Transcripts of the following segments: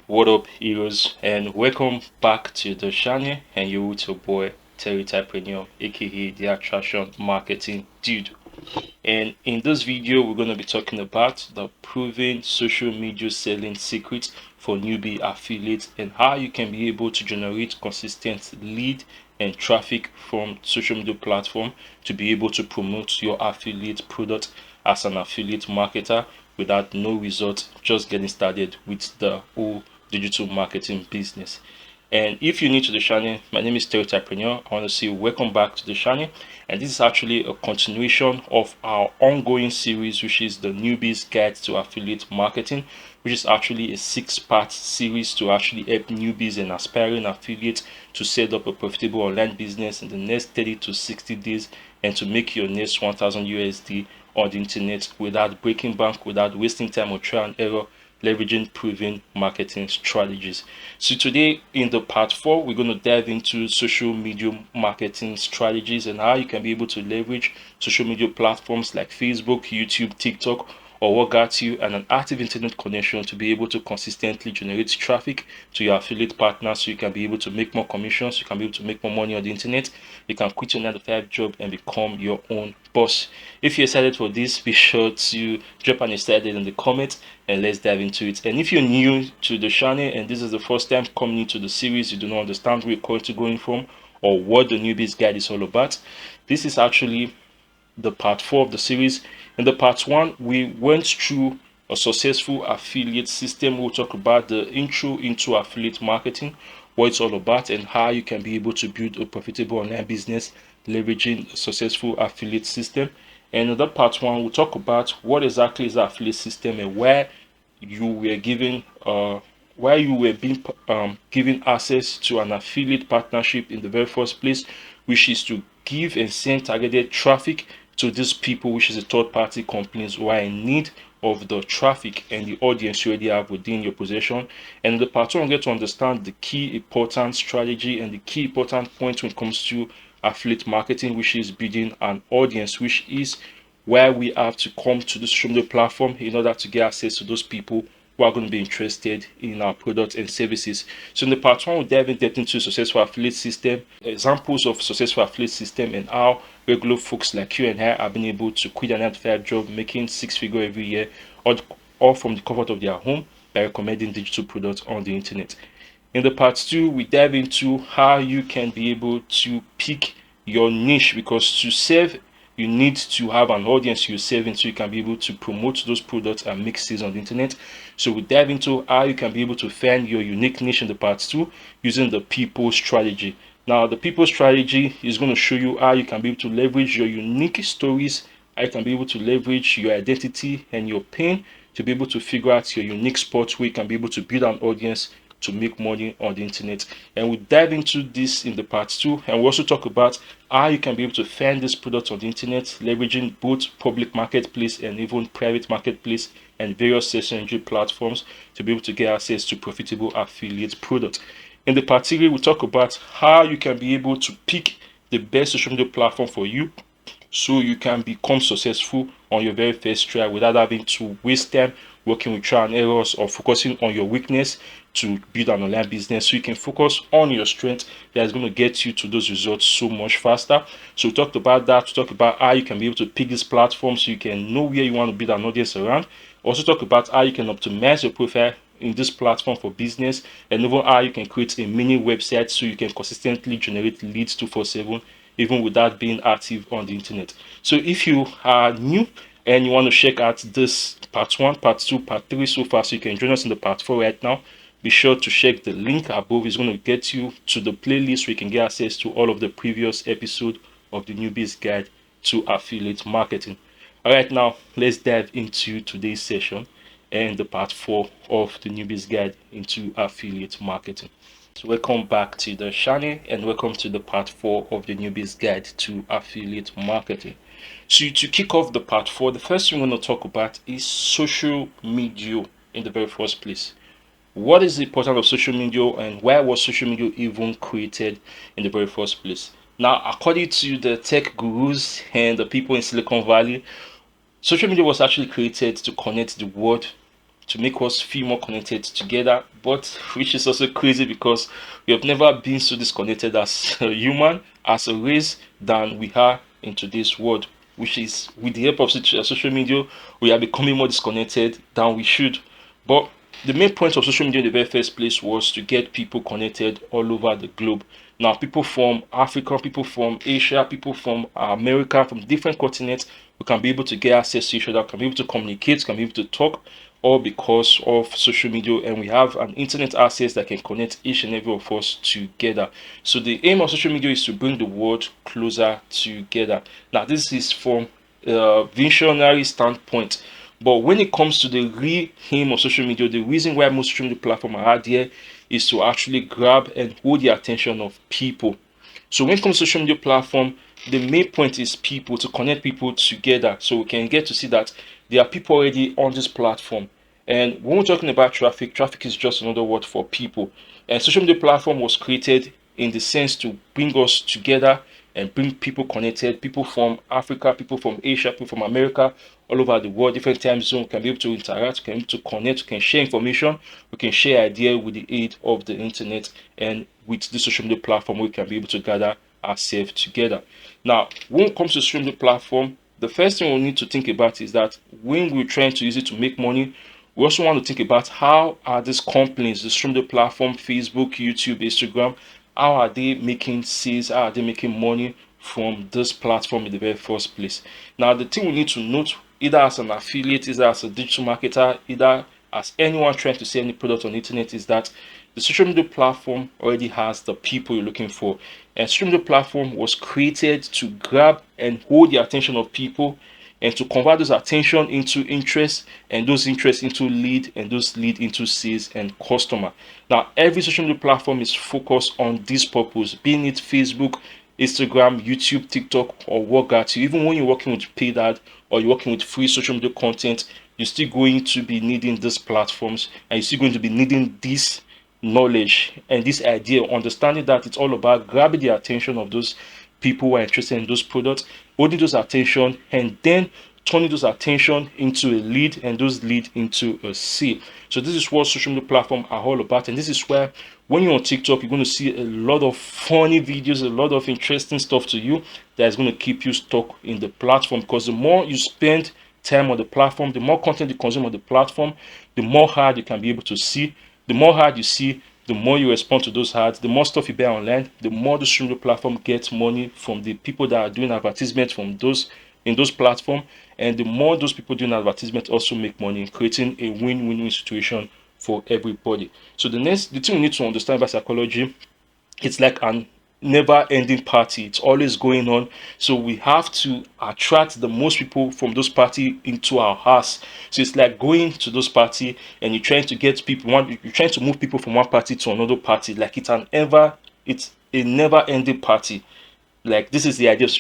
What up, heroes, and welcome back to the channel. And you're with your boy TYPRENEUR, aka the Attraction Marketing Dude. And in this video, we're going to be talking about the proven social media selling secrets for newbie affiliates and how you can be able to generate consistent lead and traffic from social media platform to be able to promote your affiliate product as an affiliate marketer without no result, just getting started with the whole digital marketing business. And if you're new to the channel, my name is TYPRENEUR. I want to say welcome back to the channel. And this is actually a continuation of our ongoing series, which is the Newbies Guide to Affiliate Marketing, which is actually a 6-part series to actually help newbies and aspiring affiliates to set up a profitable online business in the next 30 to 60 days and to make your next 1000 USD on the internet without breaking bank, without wasting time or trial and error, leveraging proven marketing strategies. So today in the part 4, we're going to dive into social media marketing strategies and how you can be able to leverage social media platforms like Facebook, YouTube, TikTok, or what got you and an active internet connection to be able to consistently generate traffic to your affiliate partners so you can be able to make more commissions, you can be able to make more money on the internet, you can quit your 9-to-5 job and become your own boss. If you're excited for this, be sure to drop an excited in the comments and let's dive into it. And if you're new to the channel and this is the first time coming into the series, you do not understand where you're currently going from or what the Newbies Guide is all about, this is actually the part 4 of the series. In the part 1, we went through a successful affiliate system. We'll talk about the intro into affiliate marketing, what it's all about, and how you can be able to build a profitable online business leveraging a successful affiliate system. And in that part 1, we'll talk about what exactly is the affiliate system and where you were given being given access to an affiliate partnership in the very first place, which is to give and send targeted traffic to these people, which is a third-party companies who are in need of the traffic and the audience you already have within your possession. And in the part 2, we get to understand the key important strategy and the key important point when it comes to affiliate marketing, which is building an audience, which is where we have to come to the social media platform in order to get access to those people who are going to be interested in our products and services. So in the part 1, we'll dive in depth into successful affiliate system, examples of successful affiliate system, and how regular folks like you and I have been able to quit a 9-to-5 job, making 6-figure every year, all from the comfort of their home by recommending digital products on the internet. In the part 2, we dive into how you can be able to pick your niche, because to serve, you need to have an audience you're serving so you can be able to promote those products and make sales on the internet. So we dive into how you can be able to find your unique niche in the part 2 using the people strategy. Now, the people strategy is going to show you how you can be able to leverage your unique stories, how you can be able to leverage your identity and your pain to be able to figure out your unique spot where you can be able to build an audience to make money on the internet. And we dive into this in the part 2, and we also talk about how you can be able to find this product on the internet, leveraging both public marketplace and even private marketplace and various search engine platforms to be able to get access to profitable affiliate products. In the part 3, we talk about how you can be able to pick the best social media platform for you so you can become successful on your very first try without having to waste time working with trial and errors or focusing on your weakness to build an online business. So you can focus on your strength that is going to get you to those results so much faster. So we talked about that. We talked about how you can be able to pick this platform so you can know where you want to build an audience around. Also talk about how you can optimize your profile in this platform for business, and even how you can create a mini website so you can consistently generate leads 247 even without being active on the internet. So if you are new and you want to check out this part 1, part 2, part 3 so far, so you can join us in the part 4 right now, be sure to check the link above. It's going to get you to the playlist where you can get access to all of the previous episodes of the Newbies Guide to Affiliate Marketing. All right, now let's dive into today's session and the part 4 of the Newbies Guide into Affiliate Marketing. So welcome back to the channel and welcome to the part 4 of the Newbies Guide to Affiliate Marketing. So to kick off the part 4, the first thing we're going to talk about is social media in the very first place. What is the importance of social media and why was social media even created in the very first place? Now, according to the tech gurus and the people in Silicon Valley, social media was actually created to connect the world to make us feel more connected together, but which is also crazy because we have never been so disconnected as a human, as a race, than we are in today's world. Which is, with the help of social media, we are becoming more disconnected than we should. But the main point of social media in the very first place was to get people connected all over the globe. Now, people from Africa, people from Asia, people from America, from different continents, we can be able to get access to each other, can be able to communicate, can be able to talk, all because of social media, and we have an internet access that can connect each and every of us together. So the aim of social media is to bring the world closer together. Now, this is from a visionary standpoint. But when it comes to the real aim of social media, the reason why most social media platforms are out there is to actually grab and hold the attention of people. So when it comes to social media platform, the main point is people, to connect people together. So we can get to see that there are people already on this platform. And when we're talking about traffic, traffic is just another word for people. And social media platform was created in the sense to bring us together and bring people connected, people from Africa, people from Asia, people from America, all over the world, different time zones, can be able to interact, can be able to connect, can share information, we can share ideas with the aid of the internet, and with the social media platform, we can be able to gather ourselves together. Now, when it comes to social media platform, the first thing we need to think about is that when we're trying to use it to make money, we also want to think about how are these companies, the social media platform, Facebook, YouTube, Instagram, how are they making sales, how are they making money from this platform in the very first place. Now, the thing we need to note, either as an affiliate, either as a digital marketer, either as anyone trying to sell any product on the internet, is that the social media platform already has the people you're looking for. And social media platform was created to grab and hold the attention of people, and to convert those attention into interest, and those interest into lead, and those lead into sales and customer. Now, every social media platform is focused on this purpose, being it Facebook, Instagram, YouTube, TikTok, or what got you. Even when you're working with paid ad or you're working with free social media content, you're still going to be needing these platforms, and you're still going to be needing this knowledge and this idea, understanding that it's all about grabbing the attention of those people who are interested in those products, holding those attention, and then turning those attention into a lead, and those lead into a sale. So this is what social media platforms are all about, and this is where when you're on TikTok, you're going to see a lot of funny videos, a lot of interesting stuff to you that is going to keep you stuck in the platform, because the more you spend time on the platform, the more content you consume on the platform, the more ad you can be able to see. The more ad you see, the more you respond to those ads, the more stuff you buy online, the more the social media platform gets money from the people that are doing advertisements from those in those platforms, and the more those people doing advertisement also make money, creating a win-win situation for everybody. So the thing we need to understand about psychology, it's like an never ending party, it's always going on. So we have to attract the most people from those party into our house. So it's like going to those party and you're trying to get people, you're trying to move people from one party to another party. Like it's a never ending party. Like this is the idea of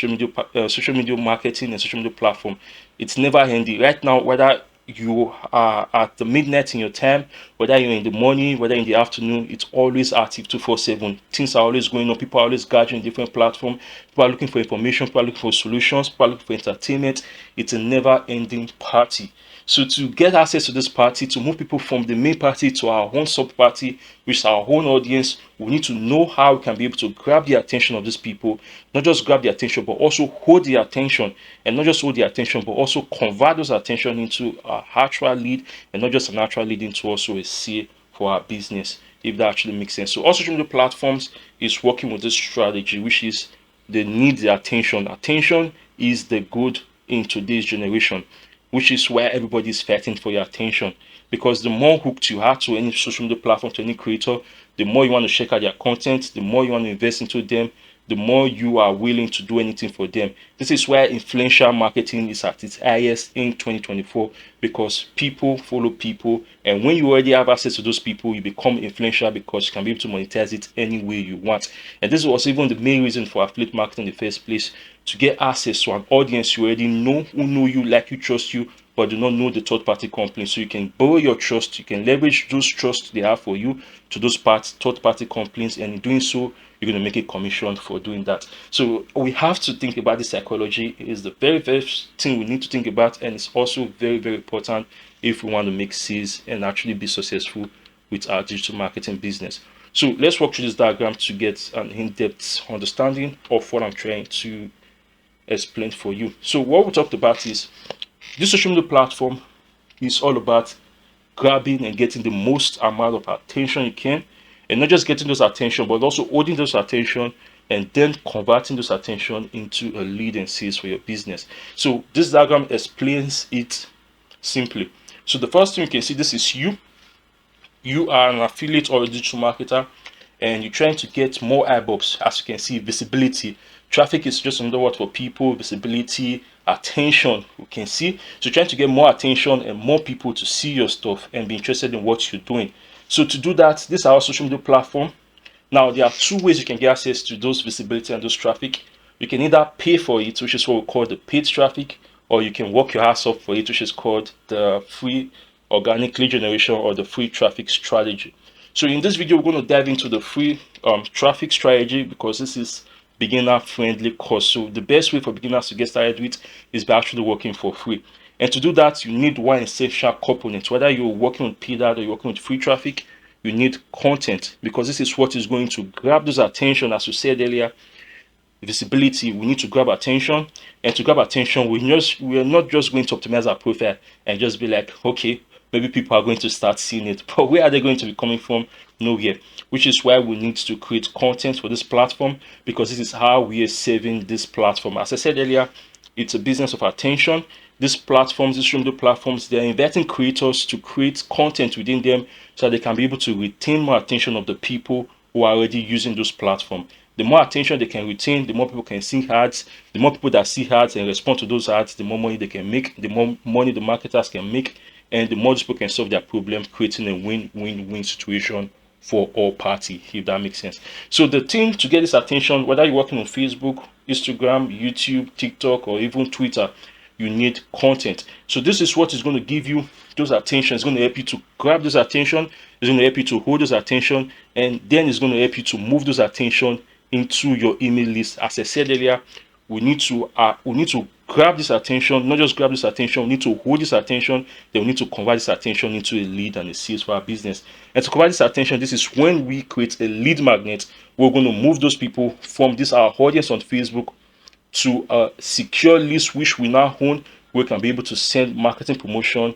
social media marketing and social media platform. It's never ending. Right now, whether you are at the midnight in your time, whether you're in the morning, whether in the afternoon, it's always active 24/7. Things are always going on. People are always gathering different platforms. People are looking for information. People are looking for solutions. People are looking for entertainment. It's a never-ending party. So to get access to this party, to move people from the main party to our own sub party, which is our own audience, we need to know how we can be able to grab the attention of these people. Not just grab the attention, but also hold the attention. And not just hold the attention, but also convert those attention into a actual lead, and not just an actual lead into also a sale for our business, if that actually makes sense. So all social media platforms is working with this strategy, which is they need the attention. Attention is the good in today's generation, which is where everybody is fighting for your attention. Because the more hooked you are to any social media platform, to any creator, the more you want to check out their content, the more you want to invest into them, the more you are willing to do anything for them. This is where influential marketing is at its highest in 2024, because people follow people, and when you already have access to those people, you become influential because you can be able to monetize it any way you want. And this was even the main reason for affiliate marketing in the first place, to get access to an audience you already know, who know you, like you, trust you, but do not know the third-party company. So you can borrow your trust, you can leverage those trust they have for you to those third-party companies, and in doing so, you're going to make a commission for doing that. So we have to think about the psychology. It is the very first thing we need to think about, and it's also very, very important if we want to make sales and actually be successful with our digital marketing business. So let's walk through this diagram to get an in-depth understanding of what I'm trying to explain for you. So what we talked about is this social media platform is all about grabbing and getting the most amount of attention you can, and not just getting those attention, but also holding those attention and then converting those attention into a lead and sales for your business. So this diagram explains it simply. So the first thing you can see, this is you are an affiliate or a digital marketer, and you're trying to get more eyeballs. As you can see, visibility. Traffic is just another word for people. Visibility, attention, you can see. So you're trying to get more attention and more people to see your stuff and be interested in what you're doing. So to do that, this is our social media platform. Now there are two ways you can get access to those visibility and those traffic. You can either pay for it, which is what we call the paid traffic, or you can work your ass off for it, which is called the free organic lead generation or the free traffic strategy. So in this video, we're going to dive into the free traffic strategy, because this is beginner friendly course. So the best way for beginners to get started with is by actually working for free. And to do that, you need one essential component. Whether you're working with paid ad or you're working with free traffic, you need content, because this is what is going to grab those attention. As we said earlier, visibility, we need to grab attention, and to grab attention, we are not just going to optimize our profile and just be like, okay, maybe people are going to start seeing it, but where are they going to be coming from? Nowhere. Which is why we need to create content for this platform, because this is how we are saving this platform. As I said earlier, it's a business of attention. These platforms, these social media platforms, they're inviting creators to create content within them so that they can be able to retain more attention of the people who are already using those platforms. The more attention they can retain, the more people can see ads. The more people that see ads and respond to those ads, the more money they can make, the more money the marketers can make, and the more people can solve their problem, creating a win-win-win situation for all parties, if that makes sense. So the thing to get this attention, whether you're working on Facebook, Instagram, YouTube, TikTok, or even Twitter, you need content. So this is what is going to give you those attention. It's going to help you to grab this attention. It's going to help you to hold those attention, and then it's going to help you to move those attention into your email list. As I said earlier, we need to grab this attention, not just grab this attention, we need to hold this attention, then we need to convert this attention into a lead and a sales for our business. And to convert this attention, this is when we create a lead magnet. We're going to move those people from this our audience on Facebook to a secure list which we now own. We can be able to send marketing promotion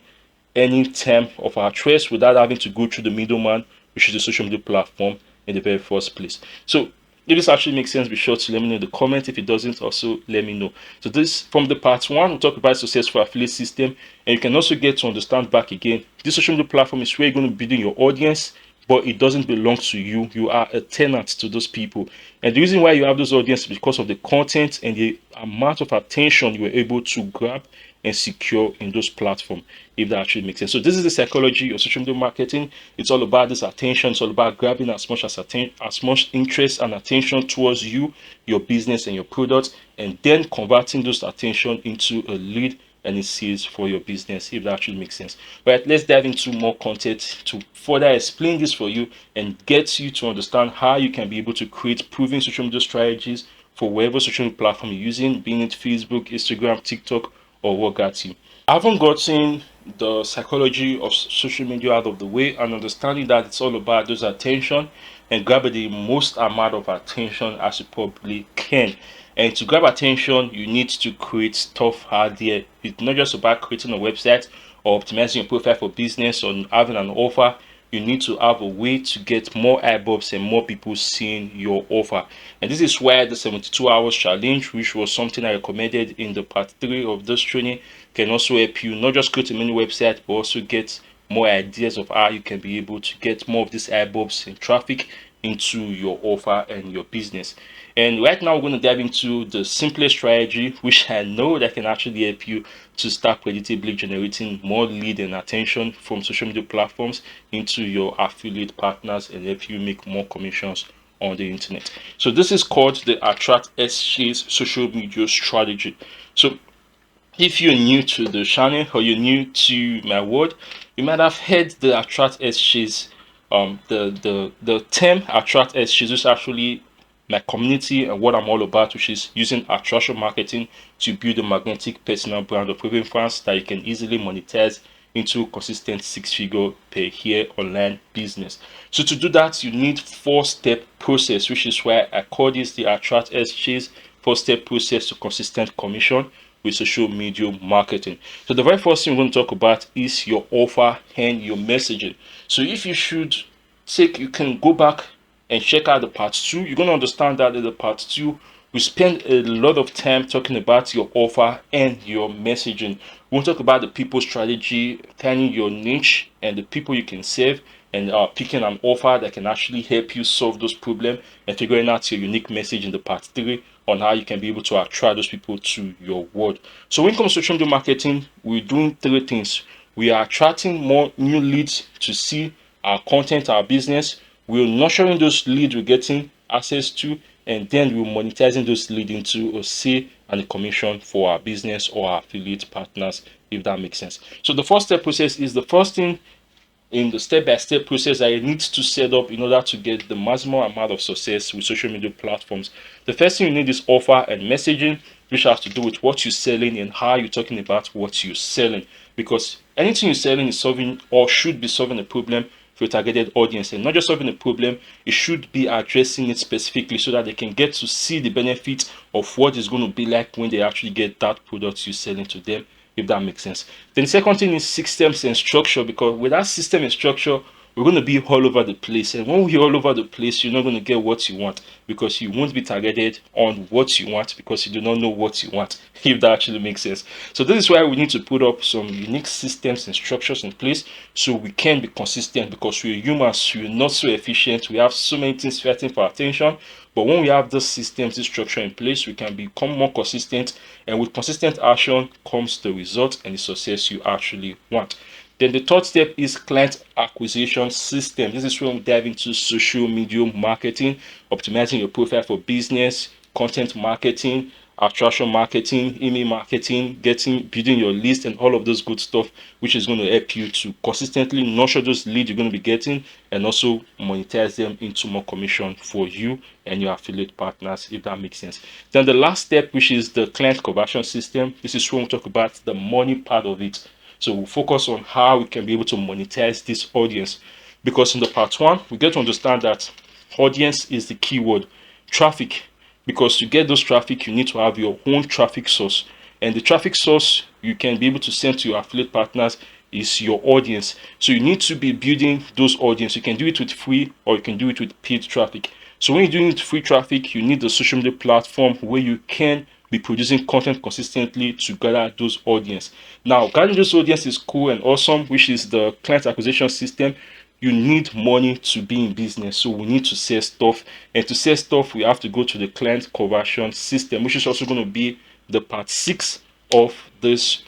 any time of our choice without having to go through the middleman, which is the social media platform in the very first place. So if this actually makes sense, be sure to let me know in the comment. If it doesn't, also let me know. So this, from the part one, we talk about successful affiliate system, and you can also get to understand back again. This social media platform is where you're going to be building your audience, but it doesn't belong to you. You are a tenant to those people. And the reason why you have those audiences is because of the content and the amount of attention you were able to grab and secure in those platforms, if that actually makes sense. So this is the psychology of social media marketing. It's all about this attention. It's all about grabbing as much interest and attention towards you, your business, and your product, and then converting those attention into a lead and a sales for your business, if that actually makes sense. But let's dive into more content to further explain this for you and get you to understand how you can be able to create proven social media strategies for whatever social media platform you're using, being it Facebook, Instagram, TikTok, or what got you. I haven't gotten the psychology of social media out of the way, and understanding that it's all about those attention and grabbing the most amount of attention as you probably can. And to grab attention, you need to create stuff out there. It's not just about creating a website or optimizing your profile for business or having an offer. You need to have a way to get more eyeballs and more people seeing your offer. And this is why the 72 hours challenge, which was something I recommended in the part 3 of this training, can also help you not just create a mini website, but also get more ideas of how you can be able to get more of these eyeballs and traffic into your offer and your business. And right now we're going to dive into the simplest strategy, which I know that can actually help you to start predictably generating more lead and attention from social media platforms into your affiliate partners and help you make more commissions on the internet. So this is called the Attract SJ's social media strategy. So if you're new to the channel or you're new to my world, you might have heard the Attract SJ's the term Attract SJ's is actually my community and what I'm all about, which is using attraction marketing to build a magnetic personal brand of raving fans that you can easily monetize into consistent 6-figure per year online business. So to do that, you need 4-step process, which is why I call this the Attract Chase 4-step process to consistent commission with social media marketing. So the very first thing we're going to talk about is your offer and your messaging. So if you should take, you can go back and check out the part 2. You're going to understand that in the part 2 we spend a lot of time talking about your offer and your messaging. We'll talk about the people strategy, finding your niche and the people you can serve, and picking an offer that can actually help you solve those problems, and figuring out your unique message in the part 3 on how you can be able to attract those people to your world. So when it comes to social media marketing, we're doing 3 things. We are attracting more new leads to see our content, our business. We're nurturing those leads we're getting access to, and then we're monetizing those leads into a sale and a commission for our business or our affiliate partners, if that makes sense. So the 4-step process is the first thing in the step-by-step process that you need to set up in order to get the maximum amount of success with social media platforms. The first thing you need is offer and messaging, which has to do with what you're selling and how you're talking about what you're selling, because anything you're selling is solving or should be solving a problem for your targeted audience, and not just solving a problem, it should be addressing it specifically so that they can get to see the benefits of what it's going to be like when they actually get that product you're selling to them, if that makes sense. Then the second thing is systems and structure, because without system and structure, we're going to be all over the place, and when we're all over the place, you're not going to get what you want, because you won't be targeted on what you want, because you do not know what you want, if that actually makes sense. So this is why we need to put up some unique systems and structures in place so we can be consistent, because we're humans, we're not so efficient, we have so many things fighting for attention. But when we have this systems, this structure in place, we can become more consistent, and with consistent action comes the result and the success you actually want. Then the third step is client acquisition system. This is when we dive into social media marketing, optimizing your profile for business, content marketing, attraction marketing, email marketing, building your list, and all of those good stuff, which is going to help you to consistently nurture those leads you're going to be getting, and also monetize them into more commission for you and your affiliate partners, if that makes sense. Then the last step, which is the client conversion system. This is when we talk about the money part of it. So we'll focus on how we can be able to monetize this audience, because in the part 1 we get to understand that audience is the keyword, traffic, because to get those traffic you need to have your own traffic source, and the traffic source you can be able to send to your affiliate partners is your audience. So you need to be building those audience. You can do it with free or you can do it with paid traffic. So when you're doing it with free traffic, you need the social media platform where you can be producing content consistently to gather those audience. Now, gathering those audience is cool and awesome, which is the client acquisition system. You need money to be in business, so we need to sell stuff, and to sell stuff we have to go to the client conversion system, which is also going to be the part 6 of this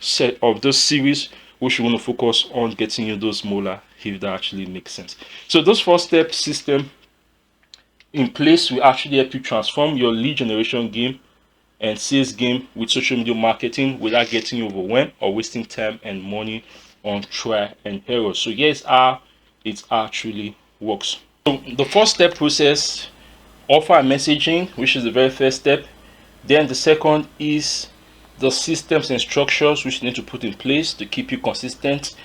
series, which we're going to focus on getting you those molar, if that actually makes sense. So those 4-step system in place will actually help you transform your lead generation game and sales game with social media marketing without getting overwhelmed or wasting time and money on trial and error. So here's how it actually works. So the 4-step process: offer messaging, which is the very first step. Then the second is the systems and structures which you need to put in place to keep you consistent.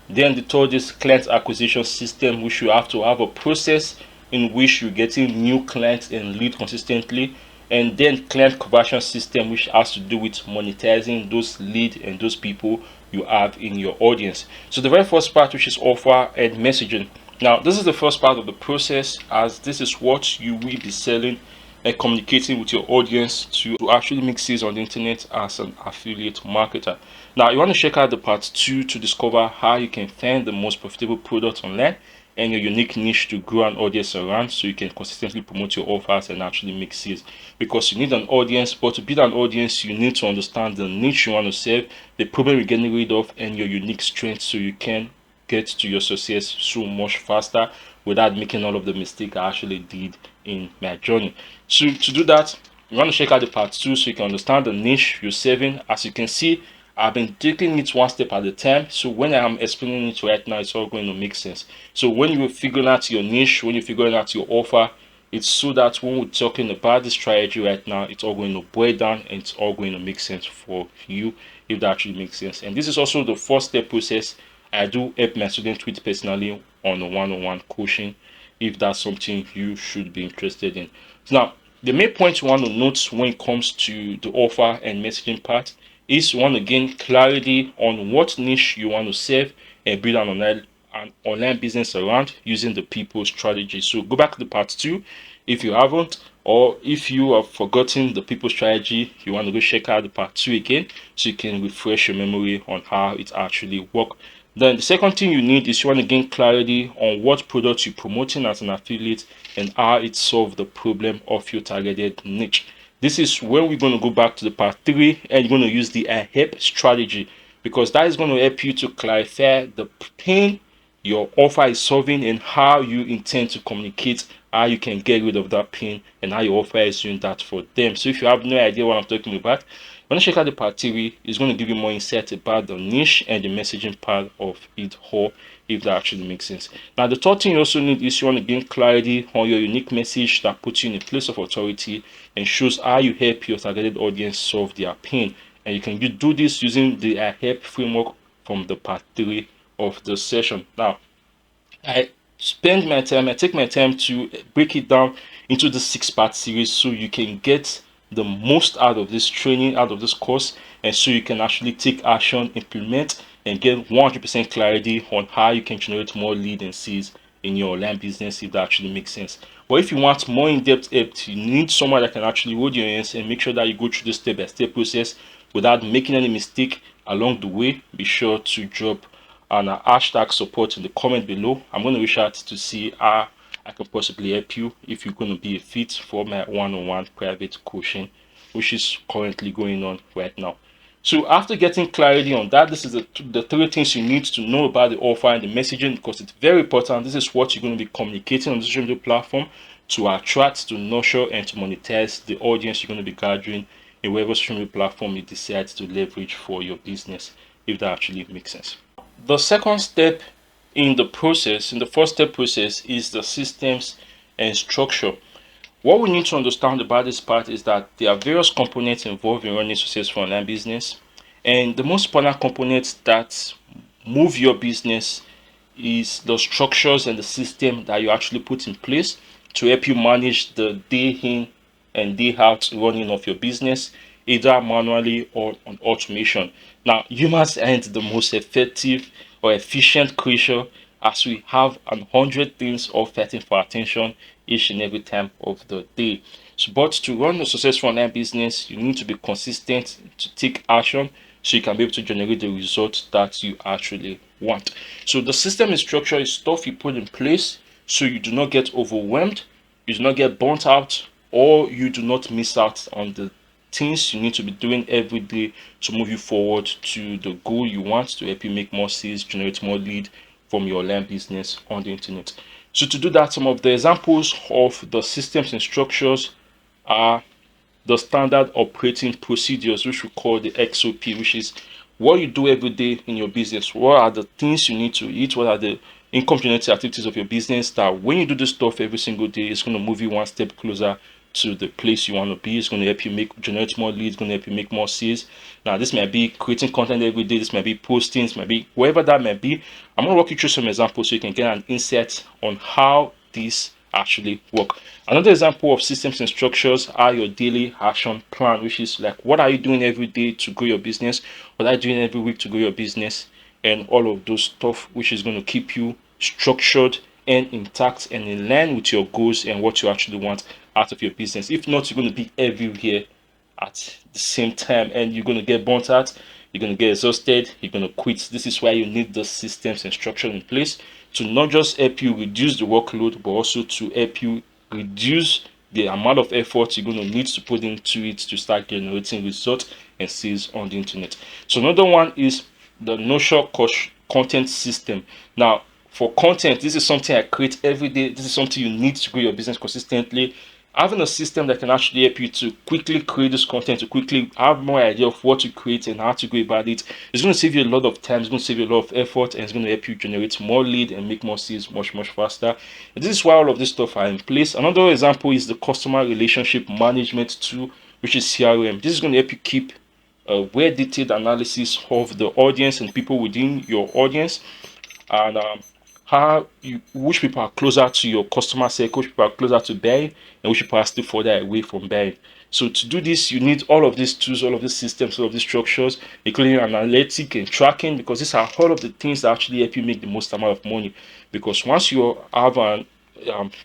Then the third is client acquisition system, which you have to have a process in which you're getting new clients and lead consistently. And then client conversion system, which has to do with monetizing those leads and those people you have in your audience. So the very first part, which is offer and messaging. Now this is the first part of the process, as this is what you will be selling and communicating with your audience to actually make sales on the internet as an affiliate marketer. Now you want to check out the part 2 to discover how you can find the most profitable products online and your unique niche to grow an audience around, so you can consistently promote your offers and actually make sales. Because you need an audience, but to build an audience you need to understand the niche you want to serve, the problem you're getting rid of, and your unique strengths, so you can get to your success so much faster without making all of the mistakes I actually did in my journey. So to do that, you want to check out the part 2 so you can understand the niche you're serving. As you can see, I've been taking it one step at a time, so when I am explaining it right now, it's all going to make sense. So when you're figuring out your niche, when you're figuring out your offer, it's so that when we're talking about this strategy right now, it's all going to boil down and it's all going to make sense for you, if that actually makes sense. And this is also the 4-step process I do help my students with personally on a one-on-one coaching if that's something you should be interested in. Now, the main point you want to note when it comes to the offer and messaging part is you want to gain clarity on what niche you want to serve and build an online business around using the people strategy. So go back to the part 2 if you haven't, or if you have forgotten the people strategy, you want to go check out the part 2 again so you can refresh your memory on how it actually works. Then the second thing you need is you want to gain clarity on what product you're promoting as an affiliate and how it solves the problem of your targeted niche. This is when we're going to go back to the part 3 and you're going to use the I help strategy, because that is going to help you to clarify the pain your offer is solving and how you intend to communicate how you can get rid of that pain and how your offer is doing that for them. So if you have no idea what I'm talking about, when I check out the part 3, it's going to give you more insight about the niche and the messaging part of it all, if that actually makes sense. Now, the third thing you also need is you want to gain clarity on your unique message that puts you in a place of authority and shows how you help your targeted audience solve their pain. And you can do this using the I help framework from the part 3 of the session. Now, I take my time to break it down into the 6-part series so you can get the most out of this training, out of this course, and so you can actually take action, implement, and get 100% clarity on how you can generate more lead and sales in your online business, if that actually makes sense. But if you want more in-depth help, you need someone that can actually hold your hands and make sure that you go through the step-by-step process without making any mistake along the way. Be sure to drop an hashtag support in the comment below. I'm going to reach out to see how I can possibly help you if you're going to be a fit for my one-on-one private coaching, which is currently going on right now. So after getting clarity on that, this is the 3 things you need to know about the offer and the messaging, because it's very important. This is what you're going to be communicating on the social media platform to attract, to nurture, and to monetize the audience you're going to be gathering in whatever social media platform you decide to leverage for your business, if that actually makes sense. The second step in the process, in the 4-step process, is the systems and structure. What we need to understand about this part is that there are various components involved in running a successful online business, and the most important components that move your business is the structures and the system that you actually put in place to help you manage the day in and day out running of your business, either manually or on automation. Now, humans aren't the most effective or efficient creature, as we have 100 things all fighting for attention each and every time of the day. So, but to run a successful online business, you need to be consistent, to take action, so you can be able to generate the results that you actually want. So the system and structure is stuff you put in place so you do not get overwhelmed, you do not get burnt out, or you do not miss out on the things you need to be doing every day to move you forward to the goal you want, to help you make more sales, generate more lead from your online business on the internet. So to do that, some of the examples of the systems and structures are the standard operating procedures, which we call the XOP, which is what you do every day in your business. What are the things you need to eat? What are the income generating activities of your business that when you do this stuff every single day, it's going to move you one step closer to the place you want to be. It's going to help you generate more leads, going to help you make more sales. Now, this might be creating content every day, this might be posting, this might be wherever that might be. I'm going to walk you through some examples so you can get an insight on how this actually work. Another example of systems and structures are your daily action plan, which is like, what are you doing every day to grow your business? What are you doing every week to grow your business? And all of those stuff, which is going to keep you structured and intact and in line with your goals and what you actually want out of your business. If not, you're going to be everywhere at the same time and you're going to get burnt out, you're going to get exhausted, you're going to quit. This is why you need the systems and structure in place to not just help you reduce the workload, but also to help you reduce the amount of effort you're going to need to put into it to start generating results and sales on the internet. So another one is the no-shot content system. Now, for content, this is something I create every day. This is something you need to grow your business consistently. Having a system that can actually help you to quickly create this content, to quickly have more idea of what to create and how to go about it, it's going to save you a lot of time, it's going to save you a lot of effort, and it's going to help you generate more lead and make more sales much faster. And this is why all of this stuff are in place. Another example is the customer relationship management tool, which is CRM. This is going to help you keep well detailed analysis of the audience and people within your audience, and which people are closer to your customer circle, which people are closer to buying, and which people are still further away from buying. So to do this, you need all of these tools, all of these systems, all of these structures, including analytic and tracking, because these are all of the things that actually help you make the most amount of money. Because once you have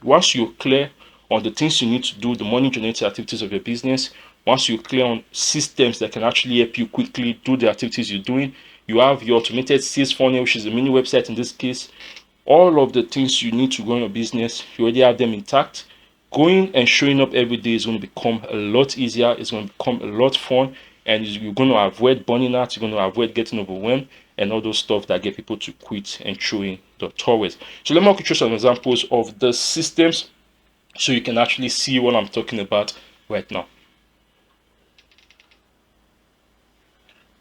once you're clear on the things you need to do, the money generating activities of your business, once you're clear on systems that can actually help you quickly do the activities you're doing, you have your automated sales funnel, which is a mini website in this case. All of the things you need to run your business, you already have them intact. Going and showing up every day is going to become a lot easier. It's going to become a lot fun, and you're going to avoid burning out. You're going to avoid getting overwhelmed and all those stuff that get people to quit and throw in the towels. So let me walk you through some examples of the systems so you can actually see what I'm talking about right now.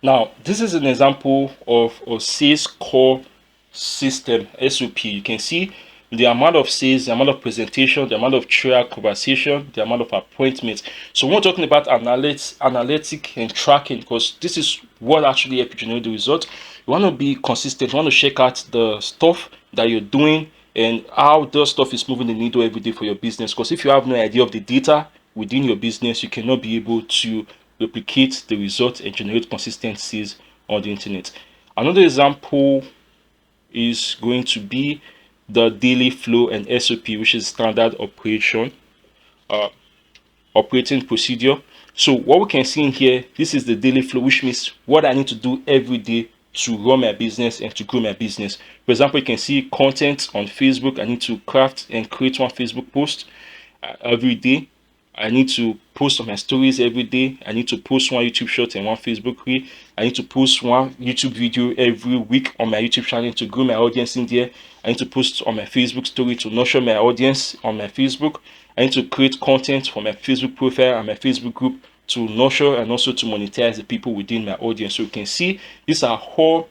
Now, this is an example of a sales call system, SOP. You can see the amount of sales, the amount of presentation, the amount of trial conversation, the amount of appointments. So when we're talking about analytic and tracking, because this is what actually helps you generate the result. You want to be consistent. You want to check out the stuff that you're doing and how the stuff is moving the needle every day for your business. Because if you have no idea of the data within your business, you cannot be able to replicate the result and generate consistencies on the internet. Another example is going to be the daily flow and SOP, which is standard operating procedure. So what we can see in here, this is the daily flow, which means what I need to do every day to run my business and to grow my business. For example, you can see content on Facebook. I need to craft and create one Facebook post every day. I need to post on my stories every day. I need to post one YouTube short and one Facebook reel. I need to post one YouTube video every week on my YouTube channel to grow my audience in there. I need to post on my Facebook story to nurture my audience on my Facebook. I need to create content for my Facebook profile and my Facebook group to nurture and also to monetize the people within my audience. So you can see these are all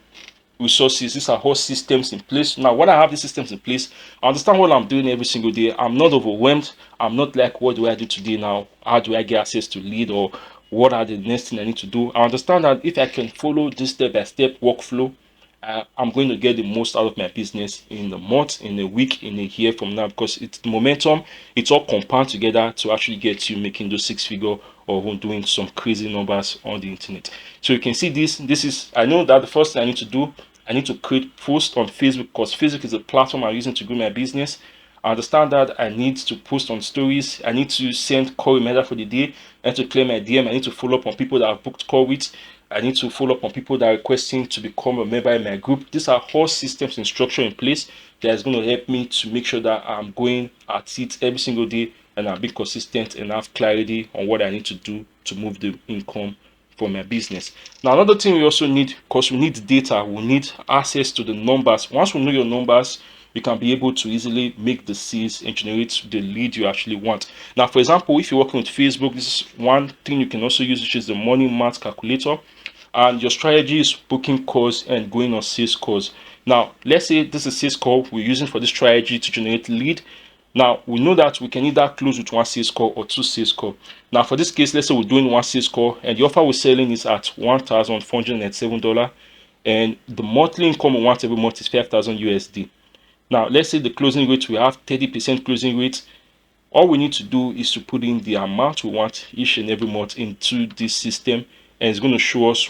resources, these are whole systems in place. Now when I have these systems in place, I understand what I'm doing every single day. I'm not overwhelmed. I'm not like, what do I do today now? How do I get access to lead, or what are the next thing I need to do? I understand that if I can follow this step-by-step workflow, I'm going to get the most out of my business in a month, in a week, in a year from now, because it's the momentum. It's all compound together to actually get you making those six-figure or doing some crazy numbers on the internet. So you can see this is, I know that the first thing I need to do, I need to create posts on Facebook, because Facebook is the platform I'm using to grow my business. I understand that I need to post on stories. I need to send call reminder for the day. I need to clear my DM. I need to follow up on people that I've booked call with. I need to follow up on people that are requesting to become a member in my group. These are all systems and structure in place that is going to help me to make sure that I'm going at it every single day and I'm being consistent and have clarity on what I need to do to move the income for my business. Now, another thing we also need, because we need data, we need access to the numbers. Once we know your numbers, you can be able to easily make the sales and generate the lead you actually want. Now, for example, if you're working with Facebook, this is one thing you can also use, which is the money math calculator. And your strategy is booking calls and going on sales calls. Now, let's say this is a sales call we're using for this strategy to generate lead. Now, we know that we can either close with one sales call or two sales call. Now, for this case, let's say we're doing one sales call and the offer we're selling is at $1,407, and the monthly income we want every month is 5,000 USD. Now, let's say the closing rate, we have 30% closing rate. All we need to do is to put in the amount we want each and every month into this system, and it's going to show us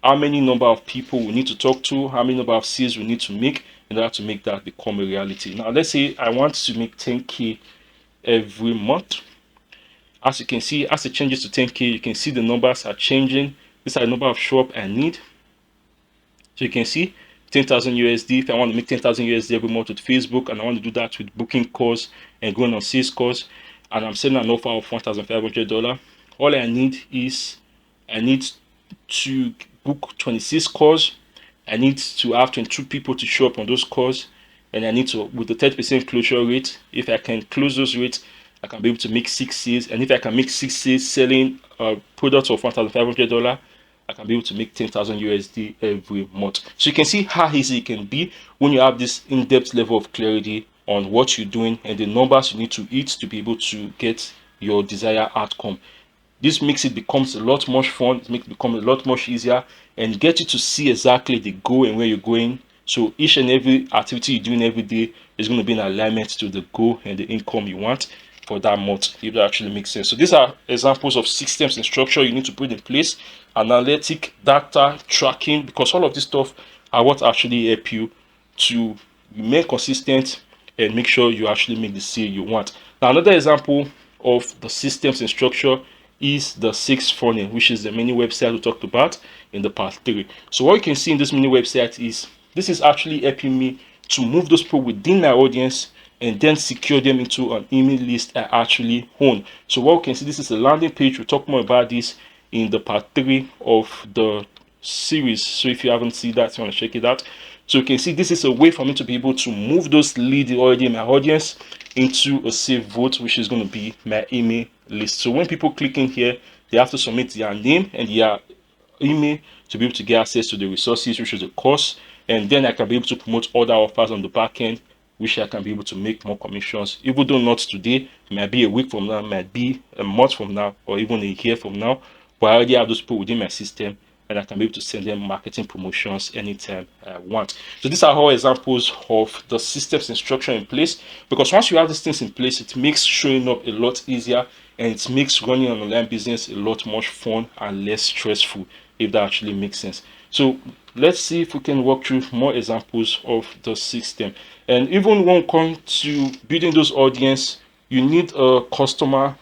how many number of people we need to talk to, how many number of sales we need to make in order to make that become a reality. Now, let's say I want to make 10K every month. As you can see, as it changes to 10K, you can see the numbers are changing. These are the number of show up I need. So you can see 10,000 USD. If I want to make 10,000 USD every month with Facebook, and I want to do that with booking calls and going on sales calls, and I'm selling an offer of $1,500, all I need is I need to book 26 calls. I need to have 22 people to show up on those calls, and I need to, with the 30% closure rate, if I can close those rates, I can be able to make 6 sales. And if I can make 6 sales selling products of $1,500, I can be able to make 10,000 USD every month. So you can see how easy it can be when you have this in-depth level of clarity on what you're doing and the numbers you need to hit to be able to get your desired outcome. This makes it becomes a lot more fun. It makes it become a lot much easier and get you to see exactly the goal and where you're going. So each and every activity you're doing every day is going to be in alignment to the goal and the income you want for that month, if that actually makes sense. So these are examples of systems and structure you need to put in place, analytic, data, tracking, because all of this stuff are what actually help you to remain consistent and make sure you actually make the sale you want. Now, another example of the systems and structure is the 6 funnel, which is the mini website we talked about in the part 3. So what you can see in this mini website is this is actually helping me to move those people within my audience and then secure them into an email list I actually own. So what you can see, this is a landing page. We'll talk more about this in the part 3 of the series. So if you haven't seen that, you want to check it out. So you can see this is a way for me to be able to move those leads already in my audience into a saved vote, which is going to be my email list. So when people click in here, they have to submit their name and their email to be able to get access to the resources, which is the course, and then I can be able to promote other offers on the back end, which I can be able to make more commissions, even though not today, might be a week from now, might be a month from now, or even a year from now. But I already have those people within my system, and I can be able to send them marketing promotions anytime I want. So these are all examples of the systems and structure in place, because once you have these things in place, it makes showing up a lot easier, and it makes running an online business a lot more fun and less stressful, if that actually makes sense. So let's see if we can walk through more examples of the system. And even when it comes to building those audience, you need a customer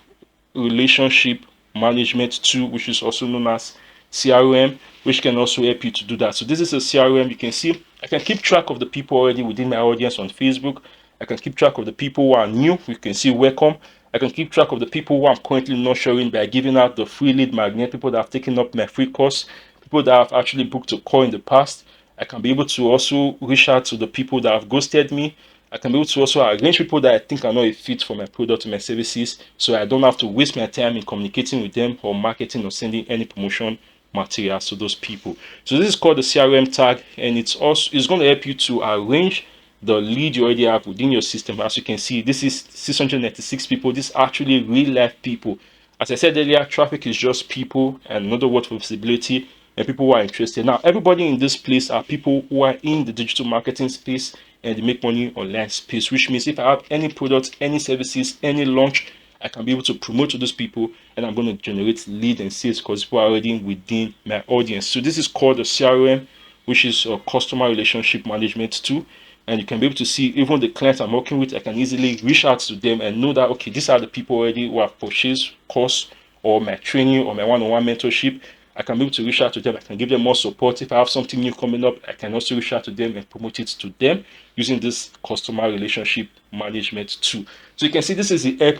relationship management tool, which is also known as CRM, which can also help you to do that. So this is a CRM. You can see I can keep track of the people already within my audience on Facebook. I can keep track of the people who are new. You can see welcome. I can keep track of the people who I'm currently nurturing by giving out the free lead magnet, people that have taken up my free course, people that have actually booked a call in the past. I can be able to also reach out to the people that have ghosted me. I can be able to also arrange people that I think are not a fit for my product or my services, so I don't have to waste my time in communicating with them or marketing or sending any promotion materials to those people. So this is called the CRM tag, and it's going to help you to arrange the lead you already have within your system. As you can see, this is 696 people. This is actually real life people. As I said earlier, traffic is just people, and another word for visibility, and people who are interested. Now, everybody in this place are people who are in the digital marketing space and they make money online space, which means if I have any products, any services, any launch, I can be able to promote to those people, and I'm going to generate lead and sales because people are already within my audience. So this is called the CRM, which is a customer relationship management tool. And you can be able to see even the clients I'm working with, I can easily reach out to them and know that, okay, these are the people already who have purchased course or my training or my one-on-one mentorship. I can be able to reach out to them. I can give them more support. If I have something new coming up, I can also reach out to them and promote it to them using this customer relationship management tool. So you can see this is the help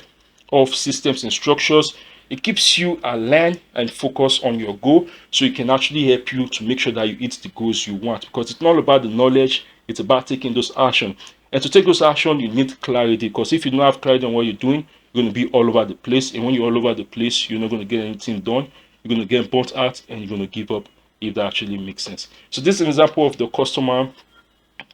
of systems and structures. It keeps you aligned and focused on your goal, so it can actually help you to make sure that you hit the goals you want, because it's not about the knowledge, it's about taking those action. And to take those action, you need clarity, because if you don't have clarity on what you're doing, you're going to be all over the place, and when you're all over the place, you're not going to get anything done. You're going to get burnt out and you're going to give up, if that actually makes sense. So this is an example of the customer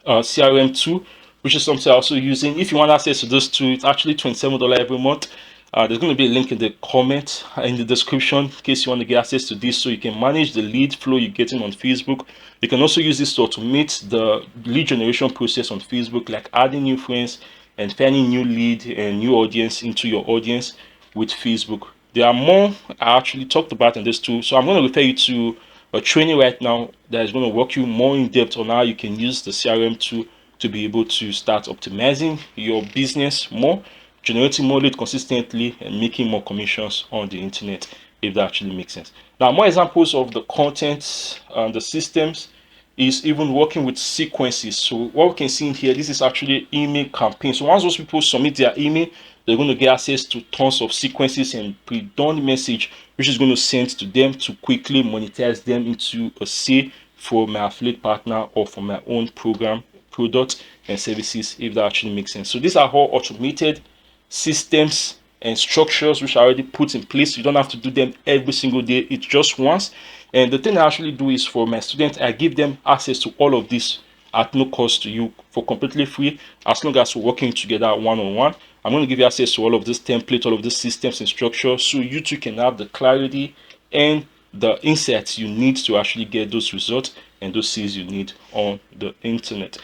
CRM tool, which is something I'm also using. If you want access to this tool, it's actually $27 every month. There's going to be a link in the comment in the description in case you want to get access to this, so you can manage the lead flow you're getting on Facebook. You can also use this to automate the lead generation process on Facebook, like adding new friends and finding new lead and new audience into your audience with Facebook. There are more I actually talked about in this tool, so I'm going to refer you to a training right now that is going to walk you more in depth on how you can use the CRM tool to be able to start optimizing your business more, generating more lead consistently, and making more commissions on the internet, if that actually makes sense. Now, more examples of the content and the systems is even working with sequences. So what we can see in here, this is actually email campaign. So once those people submit their email, they're going to get access to tons of sequences and pre-done message, which is going to send to them to quickly monetize them into a sale for my affiliate partner or for my own program, product and services, if that actually makes sense. So these are all automated systems and structures which are already put in place. You don't have to do them every single day. It's just once. And the thing I actually do is, for my students, I give them access to all of this at no cost to you, for completely free, as long as we're working together one-on-one. I'm going to give you access to all of this template, all of these systems and structure, so you too can have the clarity and the insights you need to actually get those results and those sales you need on the internet.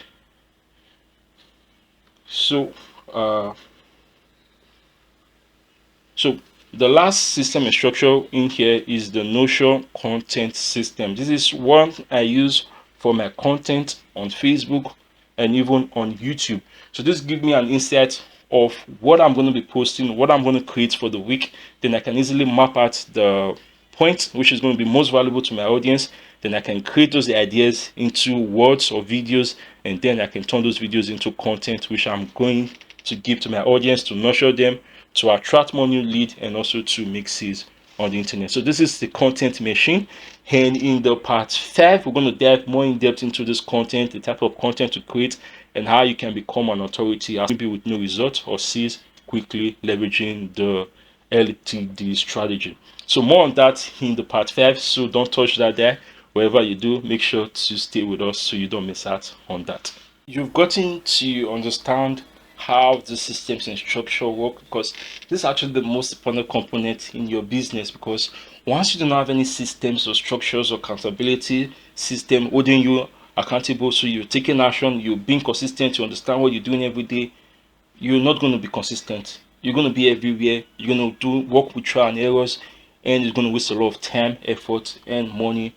So the last system and structure in here is the Notion content system. This is one I use for my content on Facebook and even on YouTube. So this gives me an insight of what I'm going to be posting, what I'm going to create for the week. Then I can easily map out the point which is going to be most valuable to my audience. Then I can create those ideas into words or videos, and then I can turn those videos into content which I'm going to give to my audience to nurture them, to attract more new leads, and also to make sales on the internet. So this is the content machine, and in the part 5 we're going to dive more in depth into this content, the type of content to create, and how you can become an authority as people with no results or sales quickly, leveraging the LTD strategy. So more on that in the part 5, so don't touch that there. Wherever you do, make sure to stay with us so you don't miss out on that. You've gotten to understand how the systems and structure work, because this is actually the most important component in your business, because once you don't have any systems or structures or accountability system holding you accountable, so you're taking action, you're being consistent, you understand what you're doing every day, you're not going to be consistent. You're going to be everywhere. You're going to do work with trial and errors, and it's going to waste a lot of time, effort, and money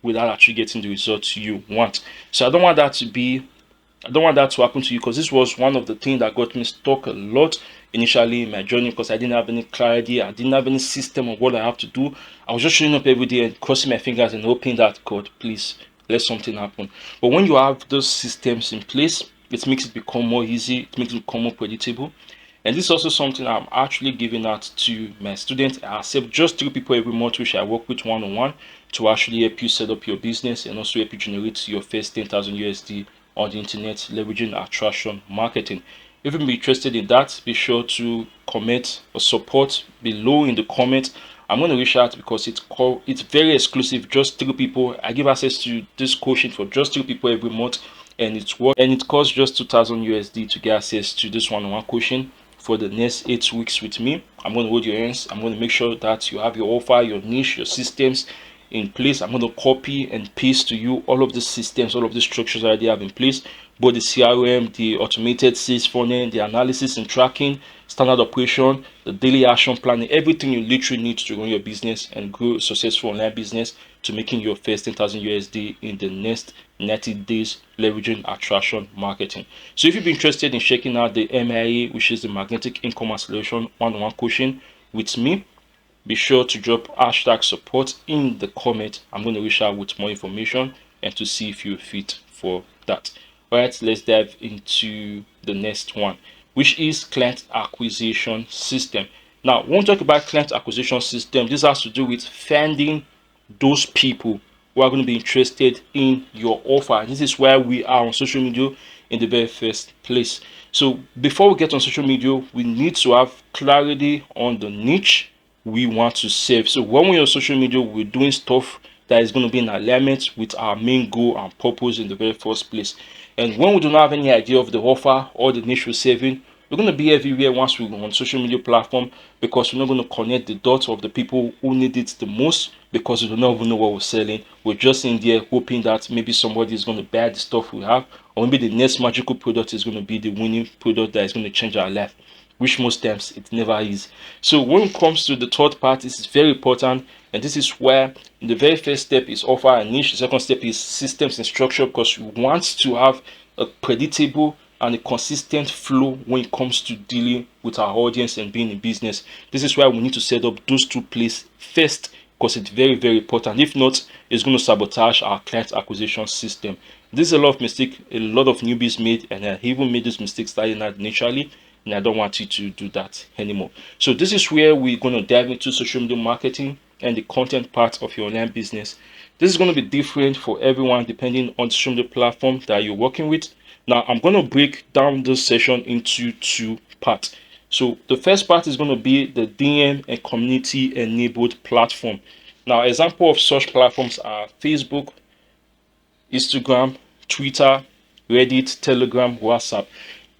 without actually getting the results you want. So I don't want that to happen to you, because this was one of the things that got me stuck a lot initially in my journey, because I didn't have any clarity, I didn't have any system of what I have to do. I was just showing up every day and crossing my fingers and hoping that God, please let something happen. But when you have those systems in place, it makes it become more easy, it makes it become more predictable. And this is also something I'm actually giving out to my students. I accept just 3 people every month which I work with one-on-one to actually help you set up your business and also help you generate your first 10,000 USD on the internet, leveraging attraction marketing. If you're interested in that, be sure to comment or support below in the comment. I'm going to reach out because it's very exclusive, just 3 people. I give access to this coaching for just 3 people every month, and it costs just 2,000 USD to get access to this one-on-one coaching for the next 8 weeks with me. I'm going to hold your hands. I'm going to make sure that you have your offer, your niche, your systems in place. I'm going to copy and paste to you all of the systems, all of the structures I already have in place, both the CRM, the automated sales funnel, the analysis and tracking, standard operation, the daily action planning, everything you literally need to run your business and grow a successful online business to making your first 10,000 USD in the next 90 days, leveraging attraction marketing. So if you've been interested in checking out the MIA, which is the Magnetic Income Acceleration one-on-one coaching with me, be sure to drop #support in the comment. I'm going to reach out with more information and to see if you fit for that. All right, let's dive into the next one, which is client acquisition system. Now, when we talk about client acquisition system, this has to do with finding those people who are going to be interested in your offer. This is where we are on social media in the very first place. So before we get on social media, we need to have clarity on the niche we want to serve. So when we're on social media, we're doing stuff that is going to be in alignment with our main goal and purpose in the very first place. And when we do not have any idea of the offer or the niche we're serving, we're going to be everywhere once we're on social media platform, because we're not going to connect the dots of the people who need it the most, because we do not even know what we're selling. We're just in there hoping that maybe somebody is going to buy the stuff we have, or maybe the next magical product is going to be the winning product that is going to change our life, which most times it never is. So when it comes to the third part, this is very important, and this is where the very first step is offer and niche. The second step is systems and structure, because we want to have a predictable and a consistent flow when it comes to dealing with our audience and being in business. This is why we need to set up those 2 places first, because it's very, very important. If not, it's going to sabotage our client acquisition system. This is a lot of mistake a lot of newbies made, and I even made this mistake starting out initially, and I don't want you to do that anymore. So this is where we're going to dive into social media marketing and the content part of your online business. This is going to be different for everyone depending on the social media platform that you're working with. Now, I'm going to break down this session into 2 parts. So the first part is going to be the DM and community enabled platform. Now, example of such platforms are Facebook, Instagram, Twitter, Reddit, Telegram, WhatsApp.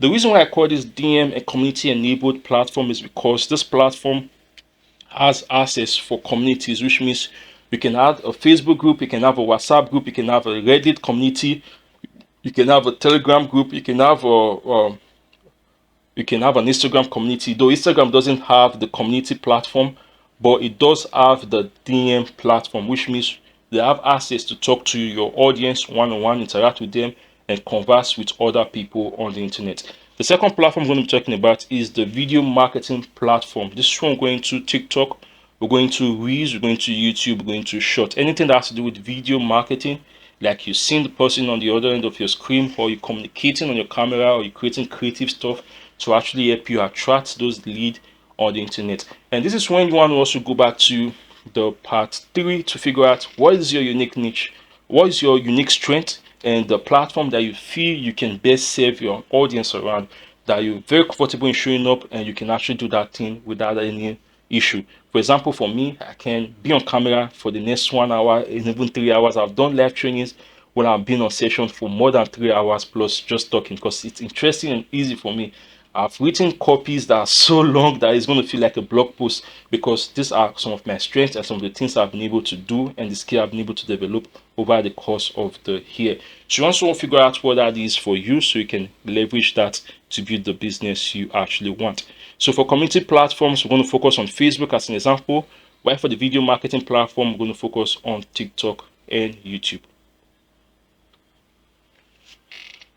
The reason why I call this DM a community enabled platform is because this platform has access for communities, which means you can have a Facebook group, you can have a WhatsApp group, you can have a Reddit community, you can have a Telegram group, you can have an Instagram community. Though Instagram doesn't have the community platform, but it does have the DM platform, which means they have access to talk to your audience one-on-one, interact with them, and converse with other people on the internet. The second platform I'm going to be talking about is the video marketing platform. This one, we're going to TikTok, we're going to Reels, we're going to YouTube, we're going to Short. Anything that has to do with video marketing, like you're seeing the person on the other end of your screen, or you're communicating on your camera, or you're creating creative stuff to actually help you attract those leads on the internet. And this is when you want to also go back to the part 3 to figure out what is your unique niche, what is your unique strength, and the platform that you feel you can best serve your audience around, that you're very comfortable in showing up and you can actually do that thing without any issue. For example, for me, I can be on camera for the next 1 hour and even 3 hours. I've done live trainings when I've been on session for more than 3 hours plus just talking, because it's interesting and easy for me. I've written copies that are so long that it's going to feel like a blog post, because these are some of my strengths and some of the things I've been able to do and the skill I've been able to develop over the course of the year. So you also want to figure out what that is for you so you can leverage that to build the business you actually want. So for community platforms, we're going to focus on Facebook as an example, while for the video marketing platform, we're going to focus on TikTok and YouTube.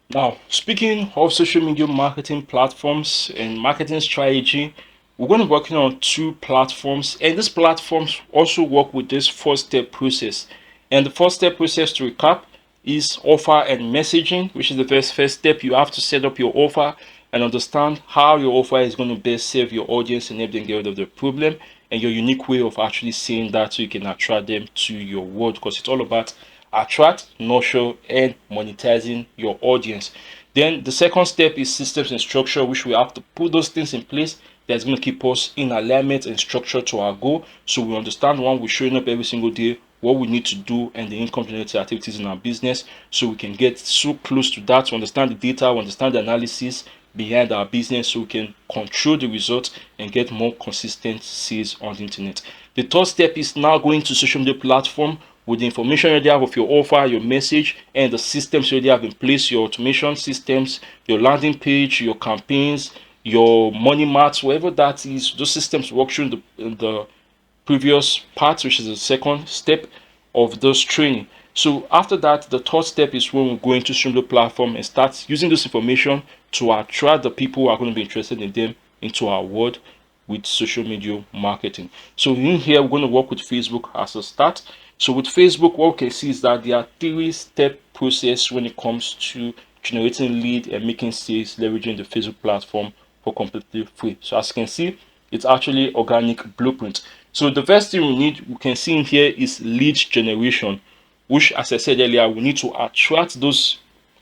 Now, speaking of social media marketing platforms and marketing strategy, we're going to be working on 2 platforms, and these platforms also work with this 4-step process. And the 4-step process, to recap, is offer and messaging, which is the first step. You have to set up your offer and understand how your offer is going to best serve your audience and help them get rid of the problem, and your unique way of actually saying that so you can attract them to your world, because it's all about attract, nurture, and monetizing your audience. Then the second step is systems and structure, which we have to put those things in place that's going to keep us in alignment and structure to our goal, so we understand when we're showing up every single day what we need to do and the income generating activities in our business, so we can get so close to that to understand the data, understand the analysis behind our business, so we can control the results and get more consistent sales on the internet. The third step is now going to social media platform with the information you already have of your offer, your message, and the systems you already have in place, your automation systems, your landing page, your campaigns, your money mats, whatever that is. Those systems work through in the previous part, which is the second step of this training. So after that, the third step is when we go into social media platform and start using this information to attract the people who are going to be interested in them into our world with social media marketing. So in here, we're going to work with Facebook as a start. So with Facebook, what we can see is that there are 3-step process when it comes to generating lead and making sales, leveraging the Facebook platform for completely free. So as you can see, it's actually organic blueprint. So the first thing we can see in here is lead generation, which, as I said earlier, we need to attract those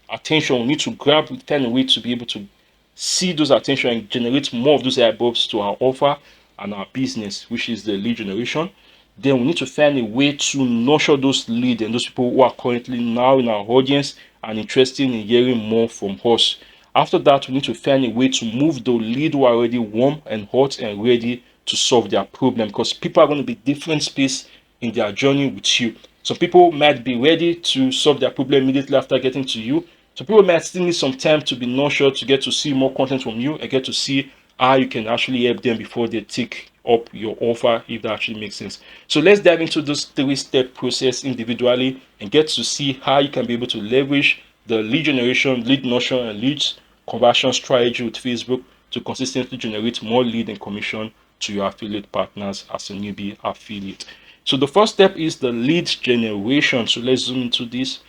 attention. We need to grab, find a way to be able to see those attention and generate more of those eyeballs to our offer and our business, which is the lead generation. Then we need to find a way to nurture those leads and those people who are currently now in our audience and interested in hearing more from us. After that, we need to find a way to move the lead who are already warm and hot and ready to solve their problem, because people are going to be different space in their journey with you. Some people might be ready to solve their problem immediately after getting to you. Some people might still need some time to be nurtured, to get to see more content from you and get to see how you can actually help them before they take up your offer, if that actually makes sense. So let's dive into this 3-step process individually and get to see how you can be able to leverage the lead generation, lead nurture, and leads conversion strategy with Facebook to consistently generate more lead and commission to your affiliate partners as a newbie affiliate. So the first step is the lead generation. So let's zoom into this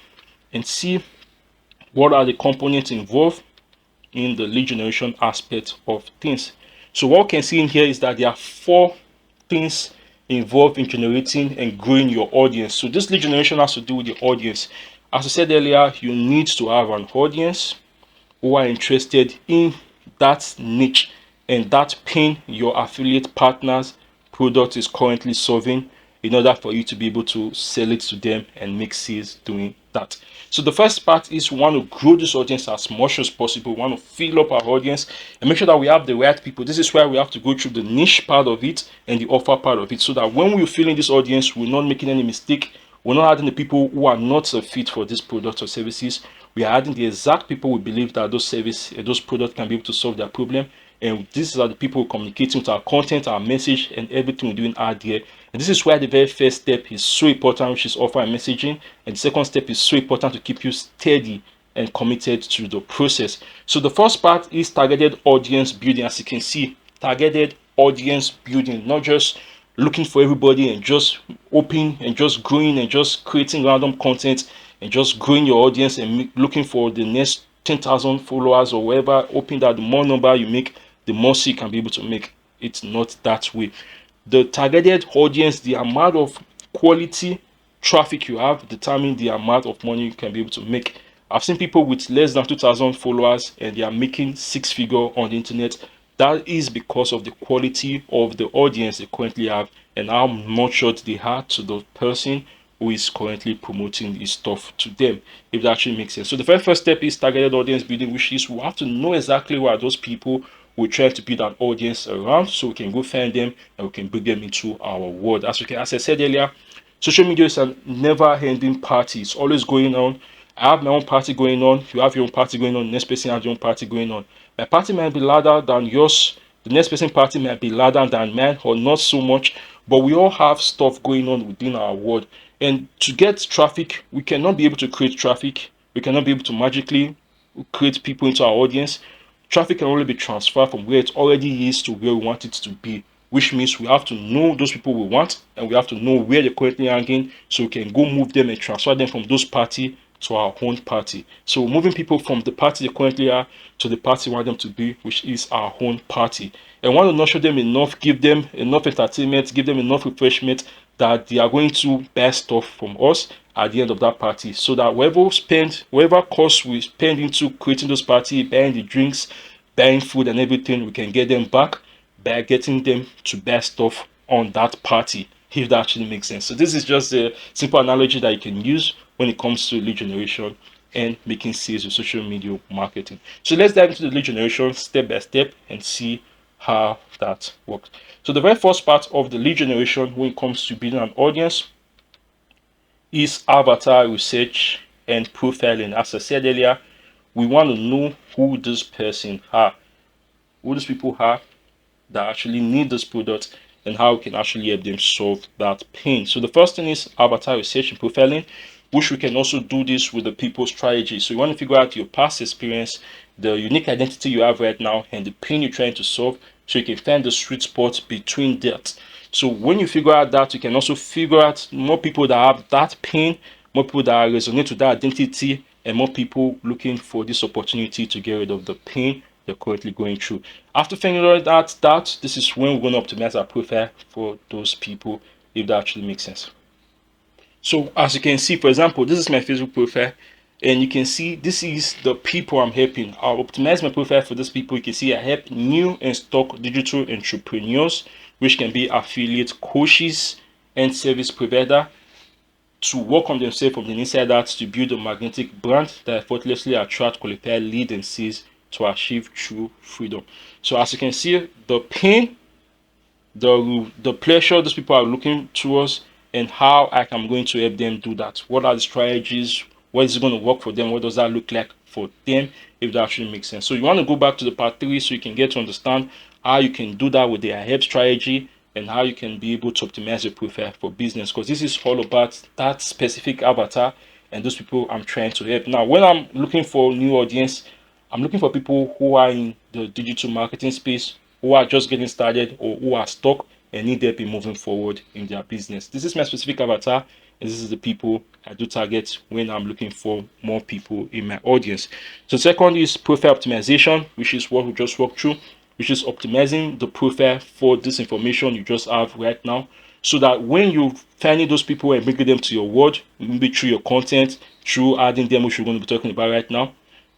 and see what are the components involved in the lead generation aspect of things. So what we can see in here is that there are 4 things involved in generating and growing your audience. So this lead generation has to do with the audience. As I said earlier, you need to have an audience who are interested in that niche and that pain your affiliate partners product is currently solving, in order for you to be able to sell it to them and make sales doing that. So the first part is we want to grow this audience as much as possible. We want to fill up our audience and make sure that we have the right people. This is why we have to go through the niche part of it and the offer part of it, so that when we're filling this audience, we're not making any mistake. We're not adding the people who are not a fit for this product or services. We are adding the exact people we believe that those products can be able to solve their problem. And these are the people communicating with our content, our message, and everything we're doing out there. And this is why the very first step is so important, which is offer and messaging. And the second step is so important to keep you steady and committed to the process. So the first part is targeted audience building. As you can see, targeted audience building, not just looking for everybody and just opening and just growing and just creating random content and just growing your audience and looking for the next 10,000 followers or whatever, hoping that the more number you make, the more you can be able to make. It's not that way. The targeted audience, the amount of quality traffic you have, determine the amount of money you can be able to make. I've seen people with less than 2,000 followers and they are making six figures on the internet. That is because of the quality of the audience they currently have and how much short they are to the person who is currently promoting this stuff to them, if that actually makes sense. So the very first step is targeted audience building, which is we have to know exactly what are those people we try to build an audience around, so we can go find them and we can bring them into our world. As I said earlier, social media is a never-ending party. It's always going on. I have my own party going on. You have your own party going on. The next person has your own party going on. My party might be louder than yours. The next person's party might be louder than mine, or not so much. But we all have stuff going on within our world. And to get traffic, we cannot be able to create traffic. We cannot be able to magically create people into our audience. Traffic can only be transferred from where it already is to where we want it to be, which means we have to know those people we want and we have to know where they're currently hanging, so we can go move them and transfer them from those party to our own party. So moving people from the party they currently are to the party we want them to be, which is our own party. And want to nurture them enough, give them enough entertainment, give them enough refreshment that they are going to buy stuff from us at the end of that party, so that whatever cost we spend into creating those party, buying the drinks, buying food and everything, we can get them back by getting them to buy stuff on that party, if that actually makes sense. So this is just a simple analogy that you can use when it comes to lead generation and making sales with social media marketing. So let's dive into the lead generation step by step and see how that works. So the very first part of the lead generation when it comes to building an audience is avatar research and profiling. As I said earlier, we want to know who this person are, who these people are that actually need this product, and how we can actually help them solve that pain. So the first thing is avatar research and profiling, which we can also do this with the people strategy. So you want to figure out your past experience, the unique identity you have right now, and the pain you're trying to solve, so you can find the sweet spot between that. So when you figure out that, you can also figure out more people that have that pain, more people that resonate with that identity, and more people looking for this opportunity to get rid of the pain they're currently going through. After figuring out that, this is when we're going to optimize our profile for those people, if that actually makes sense. So as you can see, for example, this is my Facebook profile, and you can see this is the people I'm helping. I'll optimize my profile for these people. You can see I help new and stock digital entrepreneurs, which can be affiliate coaches and service provider, to work on themselves from the inside out, to build a magnetic brand that effortlessly attract qualified lead and sales to achieve true freedom. So as you can see, the pain, the pleasure those people are looking towards, and how I'm going to help them do that. What are the strategies? What is going to work for them? What does that look like for them, if that actually makes sense? So you want to go back to the part 3 so you can get to understand how you can do that with the help strategy, and how you can be able to optimize your profile for business, because this is all about that specific avatar and those people I'm trying to help. Now, when I'm looking for new audience, I'm looking for people who are in the digital marketing space, who are just getting started, or who are stuck and need help in moving forward in their business. This is my specific avatar, and this is the people I do target when I'm looking for more people in my audience. So second is profile optimization, which is what we just walked through, which is optimizing the profile for this information you just have right now, so that when you finding those people and bringing them to your world, maybe through your content, through adding them, which we're going to be talking about right now,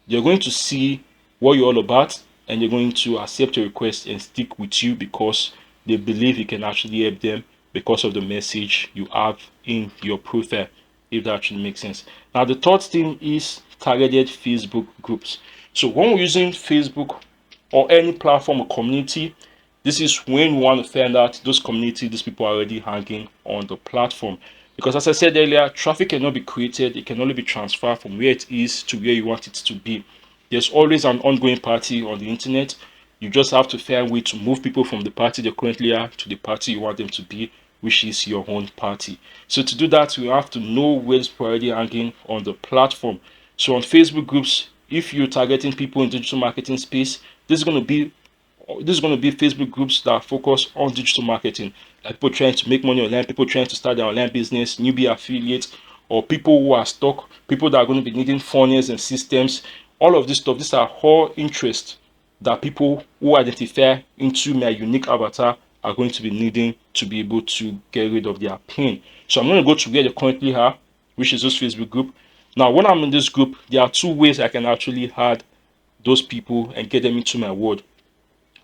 they're going to see what you're all about, and they're going to accept your request and stick with you because they believe you can actually help them because of the message you have in your profile, if that actually makes sense. Now, the third thing is targeted Facebook groups. So when we're using Facebook or any platform or community, this is when we want to find out those community, these people are already hanging on the platform. Because as I said earlier, traffic cannot be created, it can only be transferred from where it is to where you want it to be. There's always an ongoing party on the internet. You just have to find a way to move people from the party they currently are to the party you want them to be, which is your own party. So to do that, you have to know where it's already hanging on the platform. So on Facebook groups, if you're targeting people in digital marketing space, this is going to be Facebook groups that focus on digital marketing, like people trying to make money online, people trying to start their online business, newbie affiliates, or people who are stuck, people that are going to be needing funnels and systems. All of this stuff, these are all interests that people who identify into my unique avatar are going to be needing to be able to get rid of their pain. So I'm going to go to where they currently are, which is this Facebook group. Now, when I'm in this group, there are two ways I can actually add those people and get them into my world.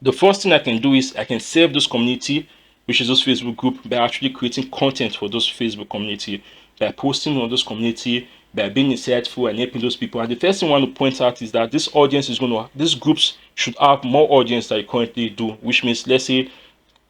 The first thing I can do is I can save this community, which is this Facebook group, by actually creating content for those Facebook community, by posting on this community, by being insightful and helping those people. And the first thing I want to point out is that this audience is these groups should have more audience than you currently do, which means, let's say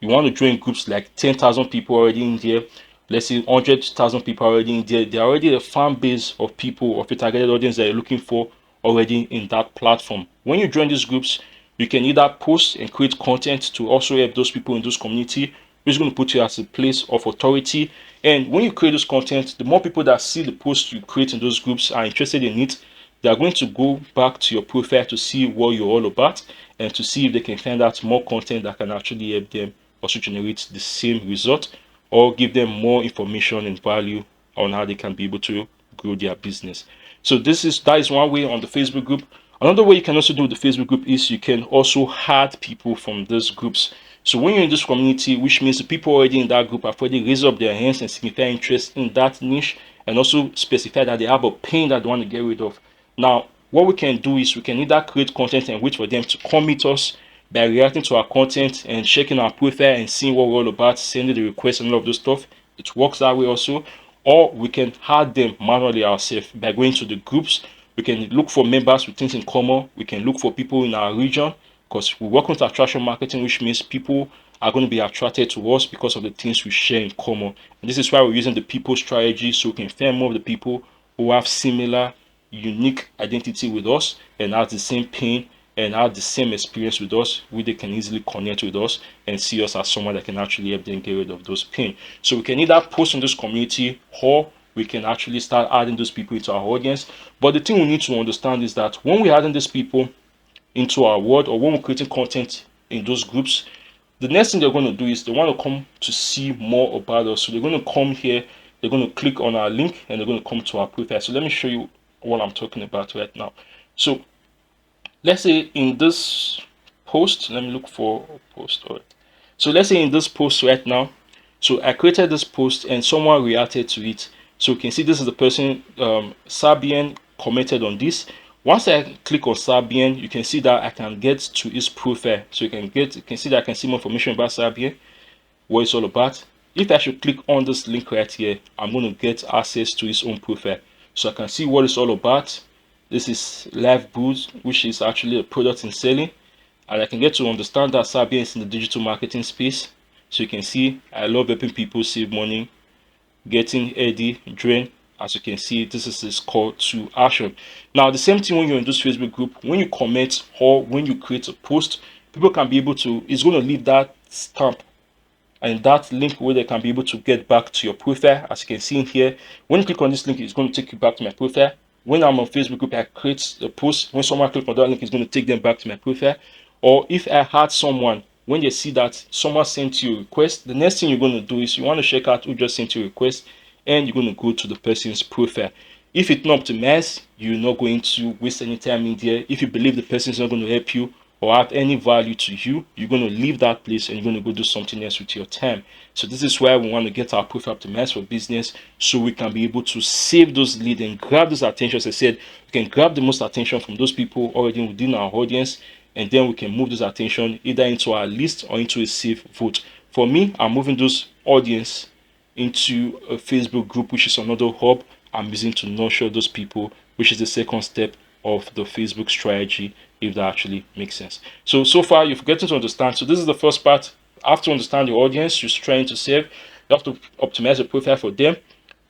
you want to join groups like 10,000 people already in there, let's say 100,000 people already in there. They're already a fan base of people, of a targeted audience that you're looking for already in that platform. When you join these groups, you can either post and create content to also help those people in those community, which is going to put you as a place of authority. And when you create this content, the more people that see the post you create in those groups are interested in it, they are going to go back to your profile to see what you're all about and to see if they can find out more content that can actually help them also generate the same result or give them more information and value on how they can be able to grow their business. So that is one way on the Facebook group. Another way you can also do with the Facebook group is you can also add people from those groups. So when you're in this community, which means the people already in that group have already raised up their hands and signify interest in that niche and also specify that they have a pain that they want to get rid of. Now, what we can do is we can either create content and wait for them to come meet us by reacting to our content and checking our profile and seeing what we're all about, sending the requests and all of those stuff. It works that way also. Or we can add them manually ourselves by going to the groups. We can look for members with things in common. We can look for people in our region because we work with attraction marketing, which means people are going to be attracted to us because of the things we share in common. And this is why we're using the people strategy, so we can find more of the people who have similar, unique identity with us and have the same pain and have the same experience with us, where they can easily connect with us and see us as someone that can actually help them get rid of those pain. So we can either post in this community or we can actually start adding those people into our audience. But the thing we need to understand is that when we're adding these people into our world or when we're creating content in those groups, the next thing they're going to do is they want to come to see more about us. So they're going to come here, they're going to click on our link and they're going to come to our profile. So let me show you what I'm talking about right now. So let's say in this post, let me look for a post. All right. So let's say in this post right now, so I created this post and someone reacted to it. So you can see this is the person, Sabian, commented on this. Once I click on Sabian, you can see that I can get to his profile. So you can see that I can see more information about Sabian, what it's all about. If I should click on this link right here, I'm going to get access to his own profile. So I can see what it's all about. This is Live Boost, which is actually a product in selling. And I can get to understand that Sabian is in the digital marketing space. So you can see I love helping people save money, getting Eddie drain. As you can see, this is his call to action. Now, the same thing when you're in this Facebook group, when you comment or when you create a post, people can be able to, it's going to leave that stamp and that link where they can be able to get back to your profile. As you can see in here, when you click on this link, it's going to take you back to my profile. When I'm on Facebook group, I create a post. When someone clicks on that link, it's going to take them back to my profile. Or if I had someone, when they see that someone sent you a request, the next thing you're going to do is you want to check out who just sent you a request and you're going to go to the person's profile. If it's not optimized, you're not going to waste any time in there. If you believe the person is not going to help you or have any value to you, you're going to leave that place and you're going to go do something else with your time. So this is why we want to get our profile optimized for business, so we can be able to save those leads and grab those attention. As I said, we can grab the most attention from those people already within our audience, and then we can move those attention either into our list or into a safe vote. For me, I'm moving those audience into a Facebook group, which is another hub I'm using to nurture those people, which is the second step of the Facebook strategy, if that actually makes sense. So far you've gotten to understand. So this is the first part. After understand your audience you're trying to serve, you have to optimize your profile for them.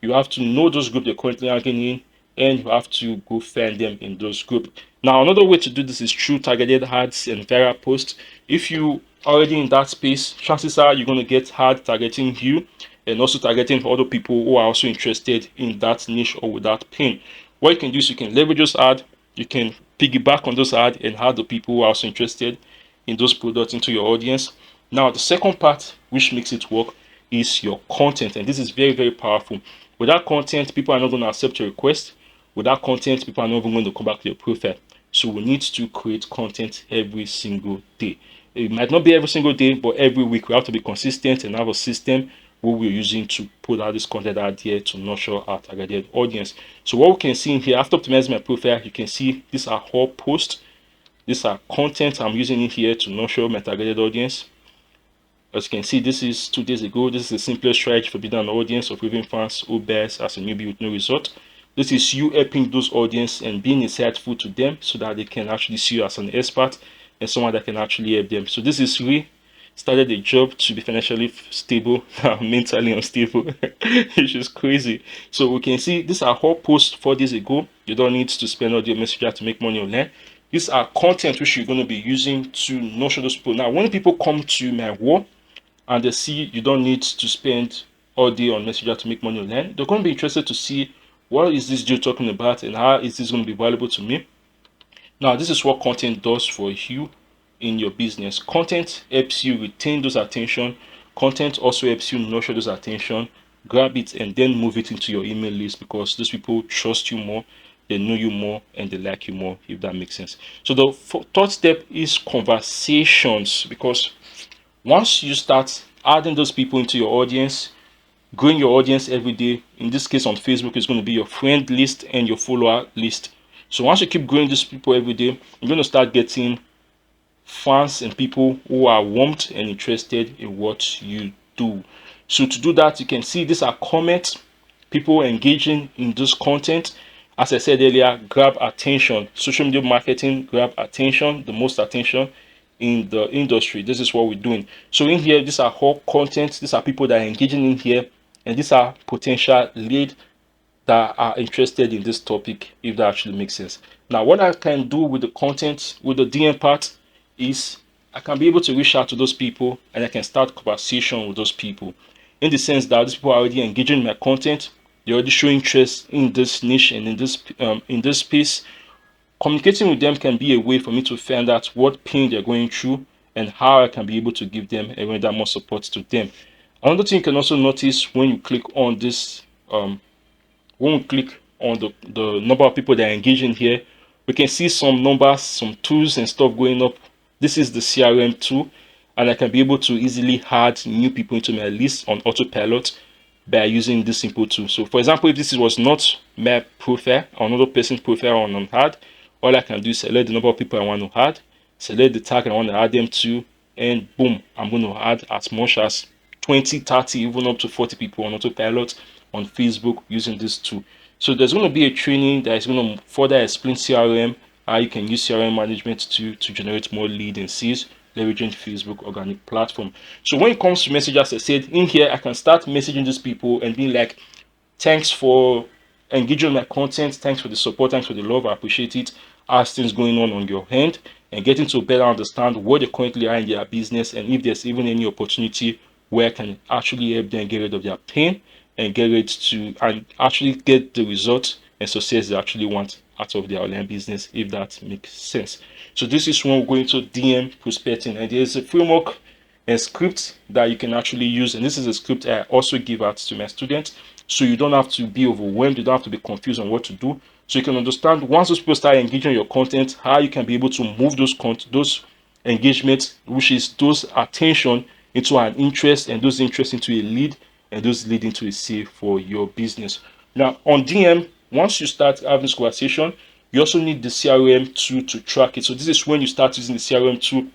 You have to know those groups they're currently hanging in, and you have to go find them in those groups. Now, another way to do this is through targeted ads and viral posts. If you are already in that space, chances are you're going to get ads targeting you and also targeting other people who are also interested in that niche or with that pin. What you can do is you can leverage those ads, you can piggyback on those ads and add the people who are also interested in those products into your audience. Now, the second part which makes it work is your content, and this is very, very powerful. Without content, people are not going to accept your request. Without content, people are not even going to come back to your profile. So we need to create content every single day. It might not be every single day, but every week we have to be consistent and have a system where we're using to put out this content out here to nurture our targeted audience. So what we can see in here, after optimizing my profile, you can see these are all posts. These are content I'm using in here to nurture my targeted audience. As you can see, this is 2 days ago. This is the simplest strategy for building an audience of raving fans who bears as a newbie with no result. This is you helping those audience and being insightful to them so that they can actually see you as an expert and someone that can actually help them. So this is really started a job to be financially stable, mentally unstable, which is crazy. So we can see these are all posts 4 days ago. You don't need to spend audio messenger to make money online. These are content which you're going to be using to nurture those people. Now, when people come to my wall and they see you don't need to spend all day on messenger to make money online, they're going to be interested to see what is this dude talking about and how is this going to be valuable to me. Now, this is what content does for you in your business. Content helps you retain those attention. Content also helps you nurture those attention, grab it and then move it into your email list, because those people trust you more, they know you more, and they like you more, if that makes sense. So the third step is conversations, because once you start adding those people into your audience, growing your audience every day, in this case on Facebook, is going to be your friend list and your follower list. So once you keep growing these people every day, you're going to start getting fans and people who are warmed and interested in what you do. So to do that, you can see these are comments, people engaging in this content. As I said earlier, grab attention. Social media marketing, grab attention, the most attention in the industry. This is what we're doing. So in here, these are all content. These are people that are engaging in here, and these are potential lead that are interested in this topic, if that actually makes sense. Now, what I can do with the content, with the DM part, is I can be able to reach out to those people and I can start conversation with those people, in the sense that these people are already engaging in my content. They're already showing interest in this niche and in this space. Communicating with them can be a way for me to find out what pain they're going through and how I can be able to give them and render more support to them. Another thing you can also notice when you click on this, when we click on the number of people that are engaging here, we can see some numbers, some tools and stuff going up. This is the CRM tool, and I can be able to easily add new people into my list on autopilot by using this simple tool. So for example, if this was not my profile or another person's profile on an ad, all I can do is select the number of people I want to add, select the tag I want to add them to, and boom, I'm going to add as much as 20, 30, even up to 40 people on autopilot on Facebook using this tool. So there's going to be a training that is going to further explain CRM, how you can use CRM management to generate more lead and sales, leveraging Facebook organic platform. So when it comes to messages, as I said, in here I can start messaging these people and being like, thanks for engaging my content, thanks for the support, thanks for the love, I appreciate it. How's things going on your end, and getting to better understand what they currently are in their business, and if there's even any opportunity where I can actually help them get rid of their pain and get ready to and actually get the result and success they actually want out of their online business, if that makes sense. So this is when we're going to DM prospecting, and there's a framework and script that you can actually use, and this is a script I also give out to my students, so you don't have to be overwhelmed, you don't have to be confused on what to do, so you can understand once those people start engaging your content, how you can be able to move those engagements, which is those attention, into an interest, and those interests into a lead, and those lead into a sale for your business. Now on DM, once you start having this conversation, you also need the CRM tool to track it. So this is when you start using the CRM tool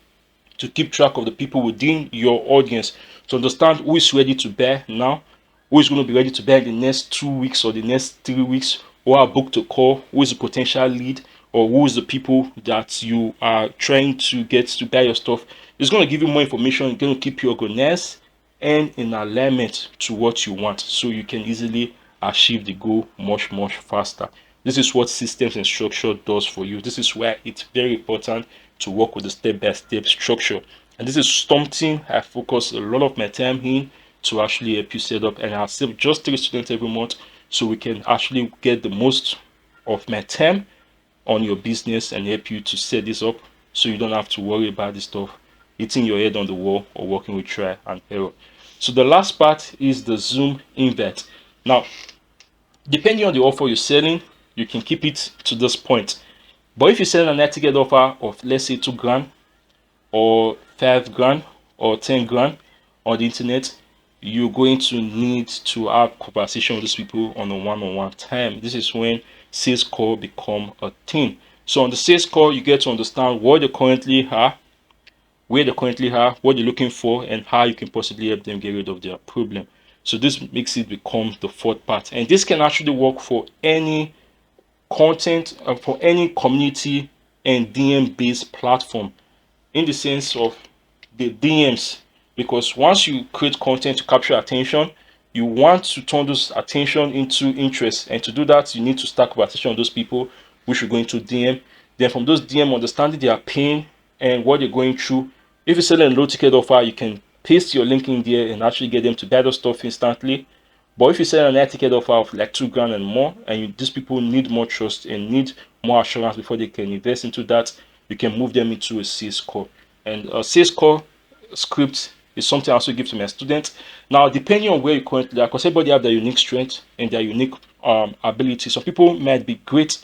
to keep track of the people within your audience, to understand who is ready to buy now, who is going to be ready to buy in the next 2 weeks or the next 3 weeks, who are booked to call, who is the potential lead, or who is the people that you are trying to get to buy your stuff. It's going to give you more information. It's going to keep you organized and in alignment to what you want, so you can easily achieve the goal much faster. This is what systems and structure does for you. This is why it's very important to work with the step-by-step structure, and this is something I focus a lot of my time in to actually help you set up. And I accept just 3 students every month, so we can actually get the most of my time on your business and help you to set this up, so you don't have to worry about this stuff hitting your head on the wall or working with try and error. So the last part is the Zoom invite. Now, depending on the offer you're selling, you can keep it to this point. But if you sell an ticket offer of, let's say, 2 grand or 5 grand or 10 grand on the internet, you're going to need to have conversation with these people on a one-on-one time. This is when sales call become a thing. So on the sales call, you get to understand what they currently are, where they currently are, what they're looking for, and how you can possibly help them get rid of their problem. So this makes it become the fourth part, and this can actually work for any content, for any community and DM based platform, in the sense of the DMs, because once you create content to capture attention, you want to turn those attention into interest, and to do that, you need to start conversation with those people, which you're going to DM. Then from those DM, understanding their pain and what they're going through. If you're selling a low ticket offer, you can paste your link in there and actually get them to buy those stuff instantly. But if you sell an high ticket offer of like 2 grand and more, and these people need more trust and need more assurance before they can invest into that, you can move them into a sales call. And a sales call script is something I also give to my students. Now, depending on where you currently are, because everybody have their unique strength and their unique ability. Some people might be great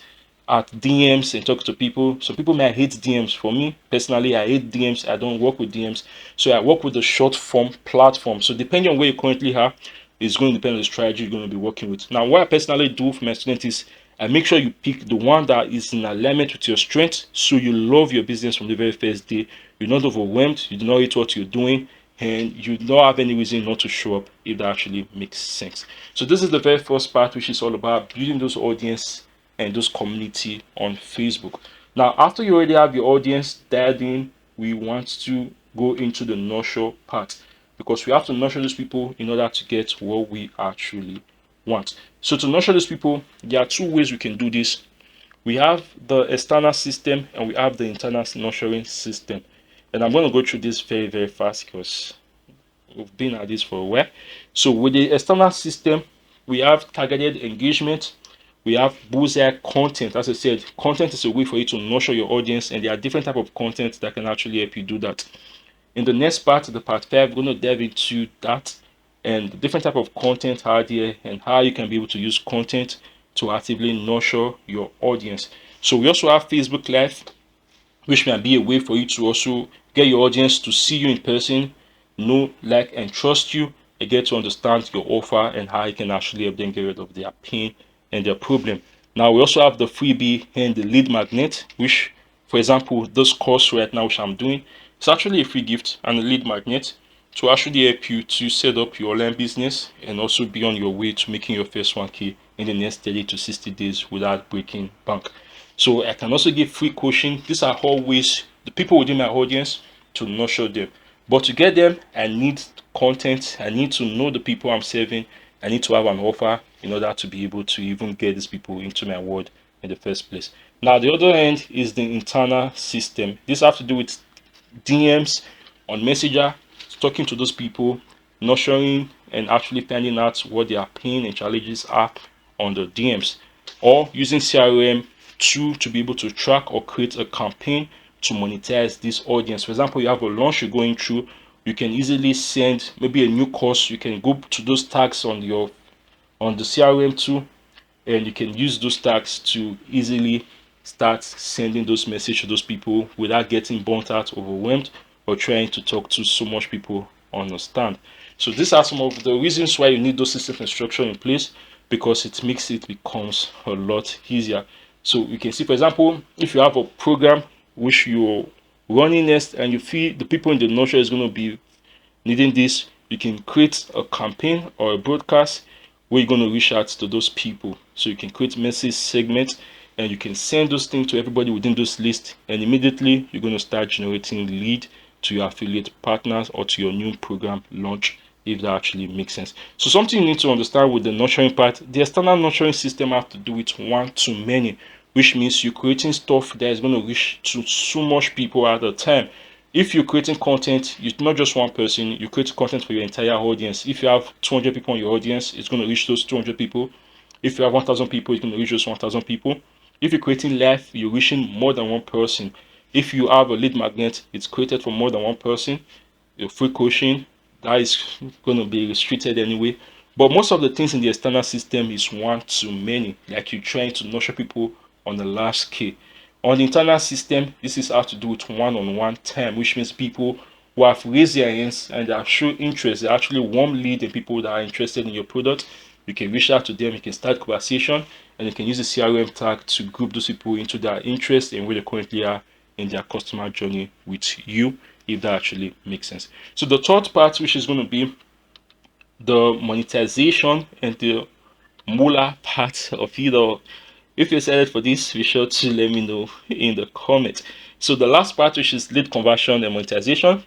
at DMs and talk to people. Some people might hate DMs. For me personally, I hate DMs. I don't work with DMs, so I work with the short form platform. So depending on where you currently are, it's going to depend on the strategy you're going to be working with. Now, what I personally do for my students is I make sure you pick the one that is in alignment with your strength, so you love your business from the very first day. You're not overwhelmed, you do not hate what you're doing, and you don't have any reason not to show up, if that actually makes sense. So this is the very first part, which is all about building those audience and those community on Facebook. Now, after you already have your audience dialed in, we want to go into the nurture part, because we have to nurture those people in order to get what we actually want. So to nurture those people, there are 2 ways we can do this. We have the external system and we have the internal nurturing system. And I'm going to go through this very fast, because we've been at this for a while. So with the external system, we have targeted engagement, we have bullseye content. As I said, content is a way for you to nurture your audience, and there are different types of content that can actually help you do that. In the next part, the part 5, we're going to dive into that and the different type of content out there and how you can be able to use content to actively nurture your audience. So we also have Facebook Live, which can be a way for you to also get your audience to see you in person, know, like, and trust you, and get to understand your offer and how you can actually help them get rid of their pain and their problem. Now, we also have the freebie and the lead magnet, which, for example, this course right now, which I'm doing, it's actually a free gift and a lead magnet to actually help you to set up your online business and also be on your way to making your first 1K in the next 30 to 60 days without breaking bank. So I can also give free coaching. These are always the people within my audience to nurture them. But to get them, I need content. I need to know the people I'm serving. I need to have an offer in order to be able to even get these people into my world in the first place. Now, the other end is the internal system. This has to do with DMs on Messenger, talking to those people, nurturing and actually finding out what their pain and challenges are on the DMs, or using CRM to be able to track or create a campaign to monetize this audience. For example, you have a launch you're going through, you can easily send maybe a new course. You can go to those tags on the CRM tool, and you can use those tags to easily start sending those messages to those people without getting burnt out, overwhelmed, or trying to talk to so much people on a stand. So these are some of the reasons why you need those systems and structure in place, because it becomes a lot easier. So you can see, for example, if you have a program which you running next and you feel the people in the nurture is going to be needing this, you can create a campaign or a broadcast where you're going to reach out to those people. So you can create message segments and you can send those things to everybody within those lists, and immediately you're going to start generating lead to your affiliate partners or to your new program launch, if that actually makes sense. So something you need to understand with the nurturing part, the external nurturing system have to do with one-to-many, which means you're creating stuff that is going to reach to so much people at a time. If you're creating content, you're not just one person, you create content for your entire audience. If you have 200 people in your audience, it's going to reach those 200 people. If you have 1,000 people, it's going to reach those 1,000 people. If you're creating live, you're reaching more than one person. If you have a lead magnet, it's created for more than one person. Your free coaching, that is going to be restricted anyway. But most of the things in the external system is one-to-many, like you're trying to nurture people on a large scale. On the internal system, this is how to do it one-on-one time, which means people who have raised their hands and they have shown interest, they actually warm lead and people that are interested in your product. You can reach out to them, you can start conversation, and you can use the CRM tag to group those people into their interest and where they currently are in their customer journey with you, if that actually makes sense. So the third part, which is going to be the monetization and the moolah part of it all. If you're excited for this, be sure to let me know in the comments. So the last part, which is lead conversion and monetization,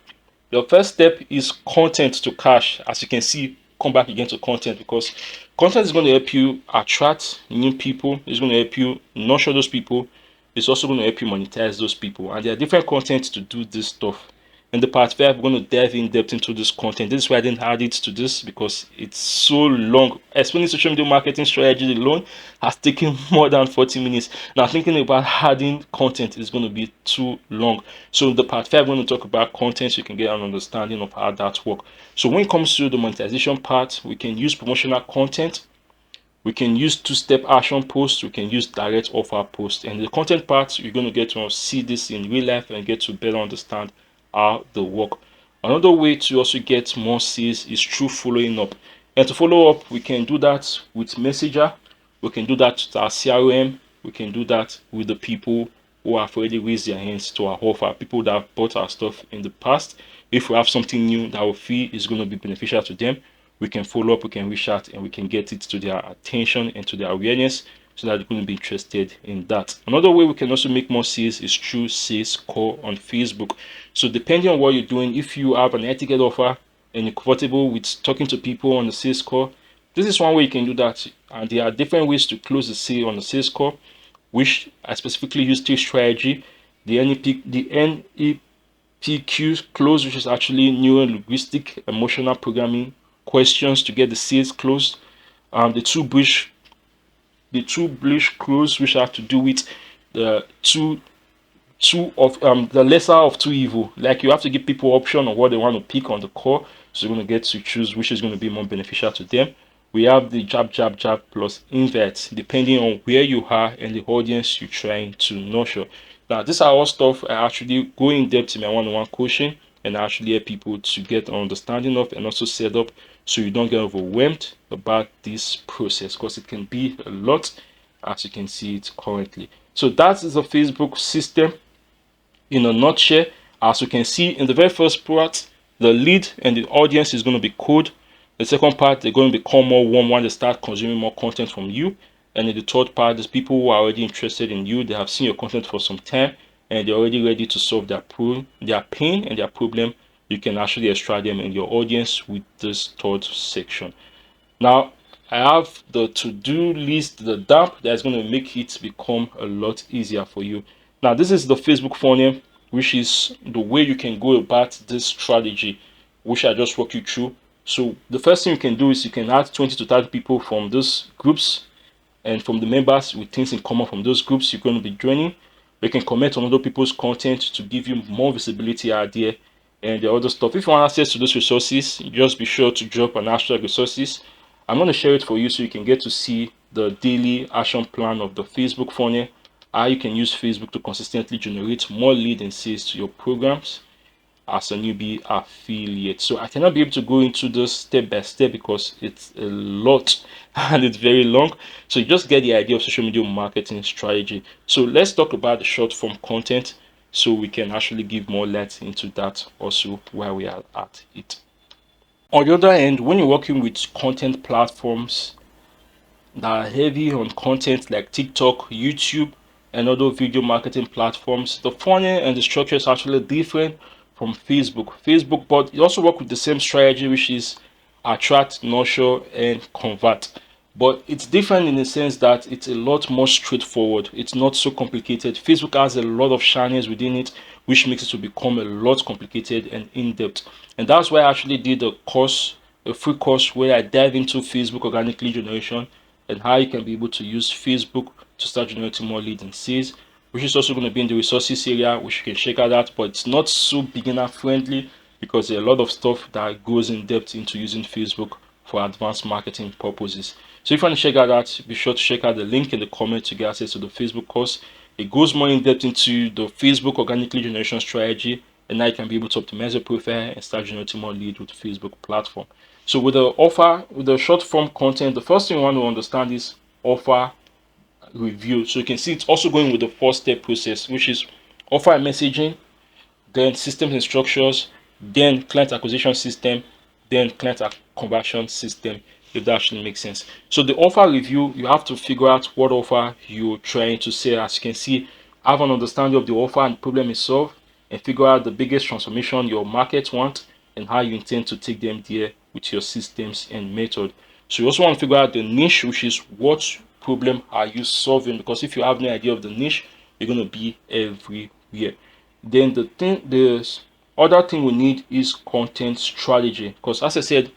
the first step is content to cash. As you can see, come back again to content, because content is going to help you attract new people. It's going to help you nurture those people. It's also going to help you monetize those people. And there are different contents to do this stuff. In the part 5, we're going to dive in depth into this content. This is why I didn't add it to this, because it's so long. Explaining social media marketing strategy alone has taken more than 40 minutes. Now, thinking about adding content is going to be too long. So in the part 5, we're going to talk about content so you can get an understanding of how that works. So when it comes to the monetization part, we can use promotional content. We can use two-step action posts. We can use direct offer posts. And the content part, you're going to get to see this in real life and get to better understand how they work. Another way to also get more sales is through following up. And to follow up, we can do that with Messenger. We can do that with our CRM. We can do that with the people who have already raised their hands to our offer, people that have bought our stuff in the past. If we have something new that we feel is going to be beneficial to them, we can follow up, we can reach out, and we can get it to their attention and to their awareness so that they're going to be interested in that. Another way we can also make more sales is through sales call on Facebook. So depending on what you're doing, if you have an etiquette offer and you're comfortable with talking to people on the sales call, this is one way you can do that. And there are different ways to close the sale on the sales call, which I specifically use this strategy. The NEPQ close, which is actually neuro-linguistic emotional programming questions to get the sales closed. The two bridge close, which have to do with the the lesser of two evil. Like you have to give people option on what they want to pick on the call, so you're going to get to choose which is going to be more beneficial to them. We have the jab plus invert, depending on where you are and the audience you're trying to nurture. Now, these are all stuff I actually go in depth in my one-on-one coaching, and I actually help people to get an understanding of and also set up so you don't get overwhelmed about this process, because it can be a lot, as you can see it currently. So that is the Facebook system in a nutshell. As you can see in the very first part, the lead and the audience is going to be cold. The second part, they're going to become more warm when they start consuming more content from you. And in the third part, there's people who are already interested in you. They have seen your content for some time and they're already ready to solve their pain and their problem. You can actually extract them in your audience with this third section. Now, I have the to-do list, the dump, that's going to make it become a lot easier for you. Now, this is the Facebook funnel, which is the way you can go about this strategy, which I just walk you through. So the first thing you can do is you can add 20 to 30 people from those groups, and from the members with things in common from those groups you're going to be joining. You can comment on other people's content to give you more visibility out there and the other stuff. If you want access to those resources, just be sure to drop an hashtag resources. I'm going to share it for you so you can get to see the daily action plan of the Facebook funnel, how you can use Facebook to consistently generate more lead and sales to your programs as a newbie affiliate. So I cannot be able to go into this step by step because it's a lot and it's very long. So you just get the idea of social media marketing strategy. So let's talk about the short form content. so we can actually give more light into that also while we are at it. On the other end, when you're working with content platforms that are heavy on content like TikTok, YouTube, and other video marketing platforms, the funnel and the structure is actually different from Facebook, but you also work with the same strategy, which is attract, nurture, and convert. But it's different in the sense that it's a lot more straightforward. It's not so complicated. Facebook has a lot of channels within it, which makes it to become a lot complicated and in-depth. And that's why I actually did a course, a free course, where I dive into Facebook organic lead generation and how you can be able to use Facebook to start generating more leads and sales, which is also going to be in the resources area, which you can check out that. But it's not so beginner friendly because there are a lot of stuff that goes in depth into using Facebook for advanced marketing purposes. So if you want to check out that, be sure to check out the link in the comment to get access to the Facebook course. It goes more in depth into the Facebook organic lead generation strategy, and now you can be able to optimize your profile and start generating more leads with the Facebook platform. So with the short form content, the first thing you want to understand is offer review. So you can see it's also going with the 4-step process, which is offer messaging, then systems and structures, then client acquisition system, then client conversion system, if that actually makes sense. So the offer review, you have to figure out what offer you're trying to sell. As you can see, have an understanding of the offer and problem is solved, and figure out the biggest transformation your market wants and how you intend to take them there with your systems and method. So you also want to figure out the niche, which is what problem are you solving, because if you have no idea of the niche, you're going to be everywhere. Then the other thing we need is content strategy, because as I said,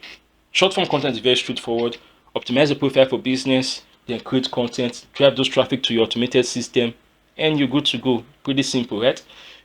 short form content is very straightforward. Optimize the profile for business, then create content, drive those traffic to your automated system, and you're good to go. Pretty simple, right?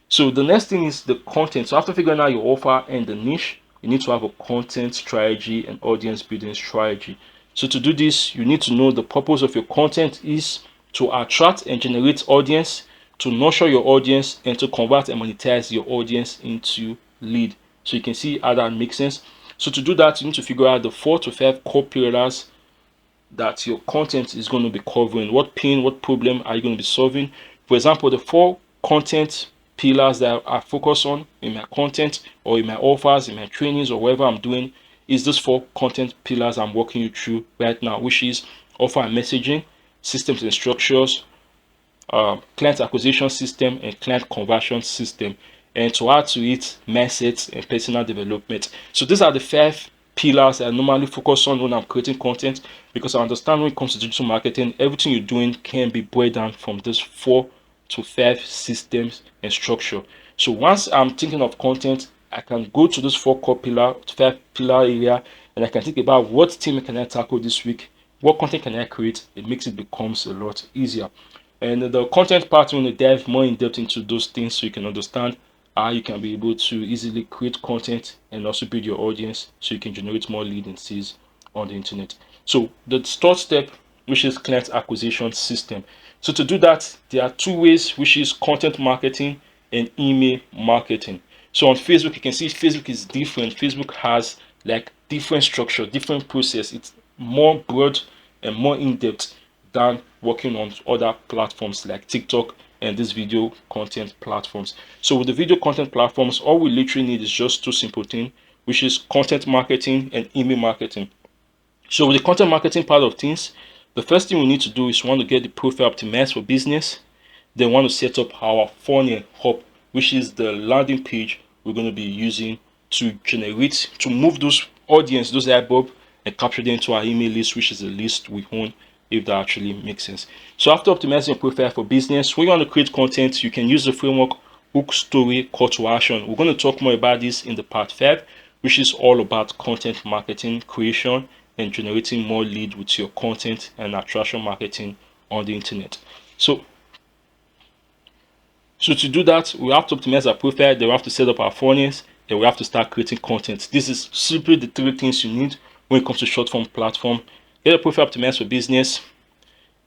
So the next thing is the content. So after figuring out your offer and the niche, you need to have a content strategy and audience building strategy. So to do this, you need to know the purpose of your content is to attract and generate audience, to nurture your audience, and to convert and monetize your audience into lead. So you can see how that makes sense. So to do that, you need to figure out the 4 to 5 core pillars that your content is going to be covering. What pain, what problem are you going to be solving? For example, the 4 content pillars that I focus on in my content or in my offers, in my trainings, or whatever I'm doing, is those 4 content pillars I'm walking you through right now, which is offer and messaging, systems and structures, client acquisition system, and client conversion system. And to add to it, mindsets and personal development. So these are the 5 pillars I normally focus on when I'm creating content, because I understand when it comes to digital marketing, everything you're doing can be boiled down from these 4 to 5 systems and structure. So once I'm thinking of content, I can go to those 4 core pillar, 5 pillar area, and I can think about what theme can I tackle this week, what content can I create. It makes it becomes a lot easier. And the content part, we want to dive more in depth into those things so you can understand how you can be able to easily create content and also build your audience so you can generate more leads and sales on the internet. So the third step, which is client acquisition system. So to do that, there are 2 ways, which is content marketing and email marketing. So on Facebook, you can see Facebook is different. Facebook has like different structure, different process. It's more broad and more in-depth than working on other platforms like TikTok and these video content platforms. So with the video content platforms, all we literally need is just 2 simple things, which is content marketing and email marketing. So with the content marketing part of things, the first thing we need to do is we want to get the profile optimized for business. Then we want to set up our funnel hub, which is the landing page we're going to be using to generate, to move those audience, those eyeballs, and capture them into our email list, which is a list we own, if that actually makes sense. So after optimizing your profile for business, when you want to create content, you can use the framework hook, story, call to action. We're going to talk more about this in the part 5, which is all about content marketing creation and generating more lead with your content and attraction marketing on the internet. So to do that, we have to optimize our profile, then we have to set up our funnels, then we have to start creating content. This is simply the 3 things you need when it comes to short form platform. Get your profile optimized for business,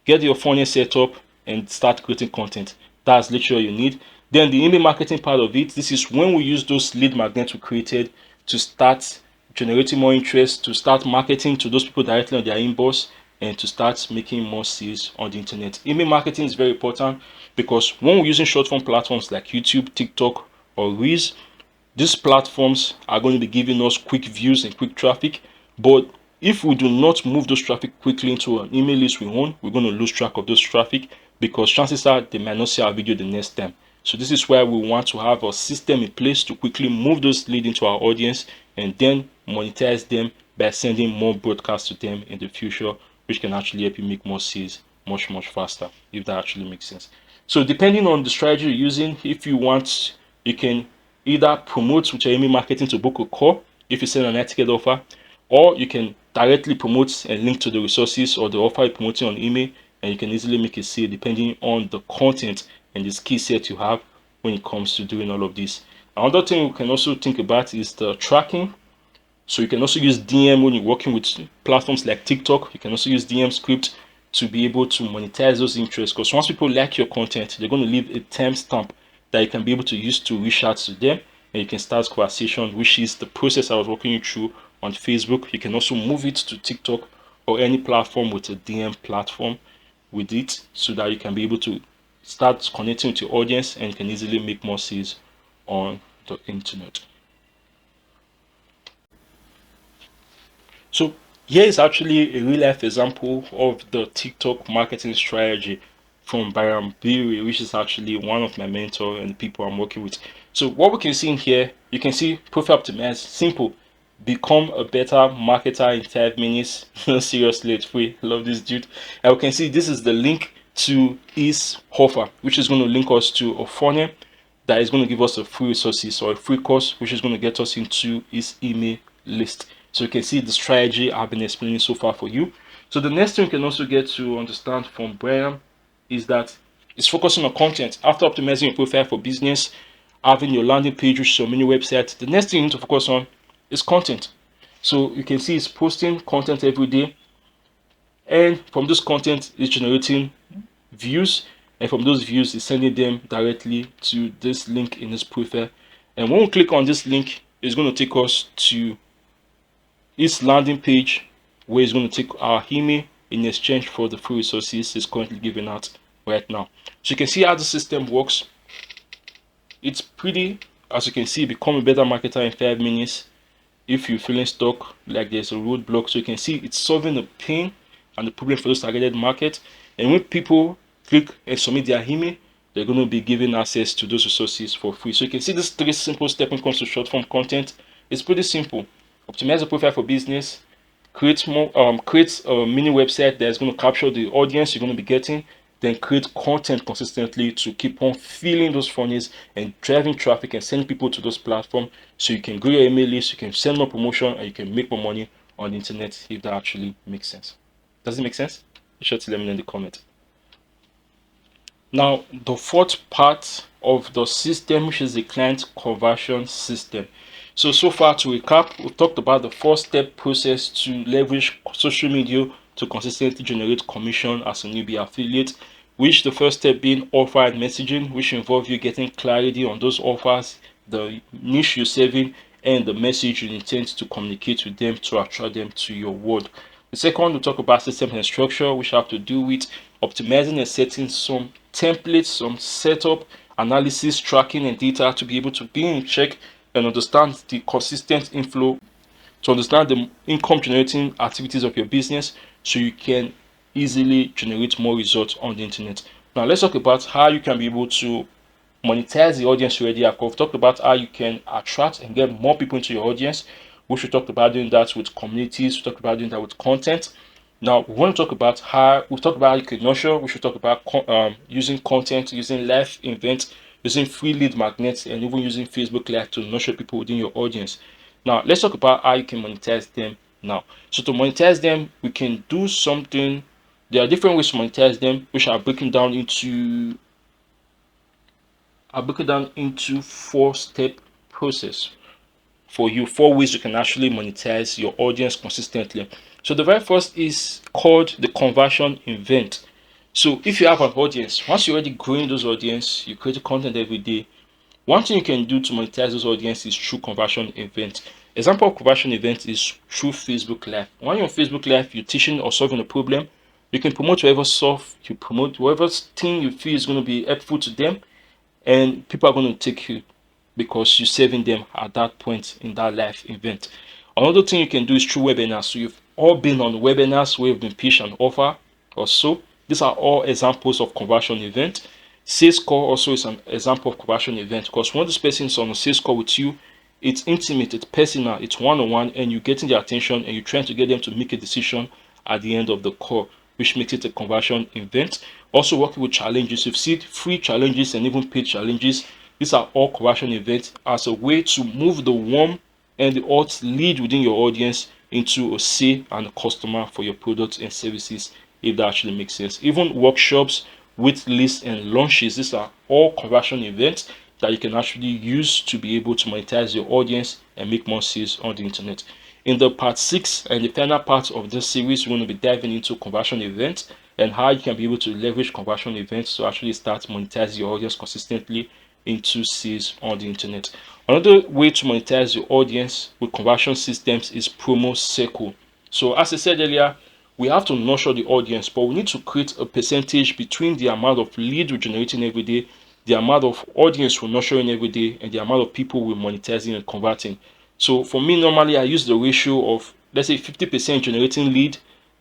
get your funnel set up, and start creating content. That's literally all you need. Then the email marketing part of it, this is when we use those lead magnets we created to start generating more interest, to start marketing to those people directly on their inbox, and to start making more sales on the internet. Email marketing is very important because when we're using short form platforms like YouTube, TikTok, or Reels, these platforms are going to be giving us quick views and quick traffic. But if we do not move those traffic quickly into an email list we own, we're going to lose track of those traffic because chances are they might not see our video the next time. So this is why we want to have a system in place to quickly move those leads into our audience and then monetize them by sending more broadcasts to them in the future, which can actually help you make more sales much faster, if that actually makes sense. So depending on the strategy you're using, if you want, you can either promote with your email marketing to book a call if you send an etiquette offer, or you can directly promote and link to the resources or the offer you're promoting on email, and you can easily make a sale depending on the content and the skill set you have when it comes to doing all of this. Another thing we can also think about is the tracking. So you can also use DM when you're working with platforms like TikTok. You can also use DM script to be able to monetize those interests, because once people like your content, they're going to leave a timestamp that you can be able to use to reach out to them, and you can start conversation, which is the process I was walking you through on Facebook. You can also move it to TikTok or any platform with a DM platform with it, so that you can be able to start connecting with your audience and you can easily make more sales on the internet. So here is actually a real life example of the TikTok marketing strategy from Byram Beery, which is actually one of my mentors and the people I'm working with. So what we can see in here, you can see profile optimize, simple. Become a better marketer in 5 minutes. No, seriously, it's free. Love this dude. And we can see this is the link to his offer, which is going to link us to a funnel that is going to give us a free resources or a free course, which is going to get us into his email list. So you can see the strategy I've been explaining so far for you. So the next thing you can also get to understand from Brian is that it's focusing on content. After optimizing your profile for business, having your landing page, which is your mini website, the next thing you need to focus on is content. So you can see it's posting content every day, and from this content it's generating views, and from those views it's sending them directly to this link in this profile. And when we click on this link, it's going to take us to this landing page where it's going to take our email in exchange for the free resources it's currently giving out right now. So you can see how the system works. It's pretty, as you can see, become a better marketer in 5 minutes. If you're feeling stuck, like there's a roadblock, so you can see it's solving the pain and the problem for those targeted market. And when people click and submit their email, they're going to be given access to those resources for free. So you can see this 3 simple steps when it comes to short form content. It's pretty simple. Optimize the profile for business, create a mini website that's going to capture the audience you're going to be getting, then create content consistently to keep on filling those funnels and driving traffic and sending people to those platforms, so you can grow your email list, you can send more promotion, and you can make more money on the internet, if that actually makes sense. Does it make sense? Be sure to let me know in the comment. Now, the fourth part of the system, which is the client conversion system. So far, to recap, we've talked about the 4-step process to leverage social media to consistently generate commission as a newbie affiliate, which the first step being offer and messaging, which involve you getting clarity on those offers, the niche you're serving, and the message you intend to communicate with them to attract them to your world. The second, we'll talk about systems and structure, which have to do with optimizing and setting some templates, some setup, analysis, tracking, and data to be able to be in check and understand the consistent inflow, to understand the income generating activities of your business, so you can easily generate more results on the internet. Now let's talk about how you can be able to monetize the audience you already have. We've talked about how you can attract and get more people into your audience, which we talked about doing that with communities, we talked about doing that with content. Now we want to talk about how we talked about how you can nurture. We should talk about using content, using live events, using free lead magnets, and even using Facebook Live to nurture people within your audience. Now let's talk about how you can monetize them now. So to monetize them, we can do something. There are different ways to monetize them, which are broken down into 4-step process for you. 4 ways you can actually monetize your audience consistently. So the very first is called the conversion event. So if you have an audience, once you're already growing those audience, you create content every day, one thing you can do to monetize those audience is through conversion event. Example of conversion event is through Facebook Live. When you're on Facebook Live, you're teaching or solving a problem, you can promote whatever you promote, whatever thing you feel is going to be helpful to them, and people are going to take you because you're saving them at that point in that live event. Another thing you can do is through webinars. So you've all been on webinars where you've been pitched an offer or so. These are all examples of conversion event. Sales call also is an example of conversion event, because when this person is on a sales call with you, it's intimate, it's personal, it's one-on-one, and you're getting their attention and you're trying to get them to make a decision at the end of the call, which makes it a conversion event. Also working with challenges. You've seen free challenges and even paid challenges. These are all conversion events as a way to move the warm and the hot lead within your audience into a sale and a customer for your products and services, if that actually makes sense. Even workshops, with lists and launches, these are all conversion events that you can actually use to be able to monetize your audience and make more sales on the internet. In the part 6 and the final part of this series, we're going to be diving into conversion events and how you can be able to leverage conversion events to actually start monetizing your audience consistently into sales on the internet. Another way to monetize your audience with conversion systems is promo circle. So as I said earlier, we have to nurture the audience, but we need to create a percentage between the amount of lead we're generating every day, the amount of audience we're nurturing every day, and the amount of people we're monetizing and converting. So for me, normally I use the ratio of, let's say, 50% generating lead,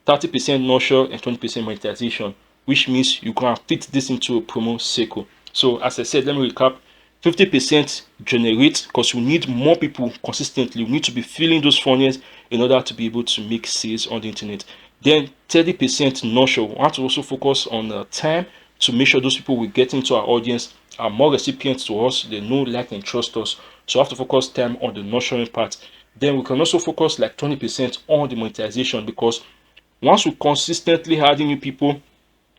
30% nurture, and 20% monetization, which means you can fit this into a promo circle. So as I said, let me recap. 50% generate, because we need more people consistently. We need to be filling those funnels in order to be able to make sales on the internet. Then 30% nurture. We want to also focus on time to make sure those people we get into our audience are more recipients to us. They know, like, and trust us. So we have to focus time on the nurturing part. Then we can also focus like 20% on the monetization, because once we consistently adding new people,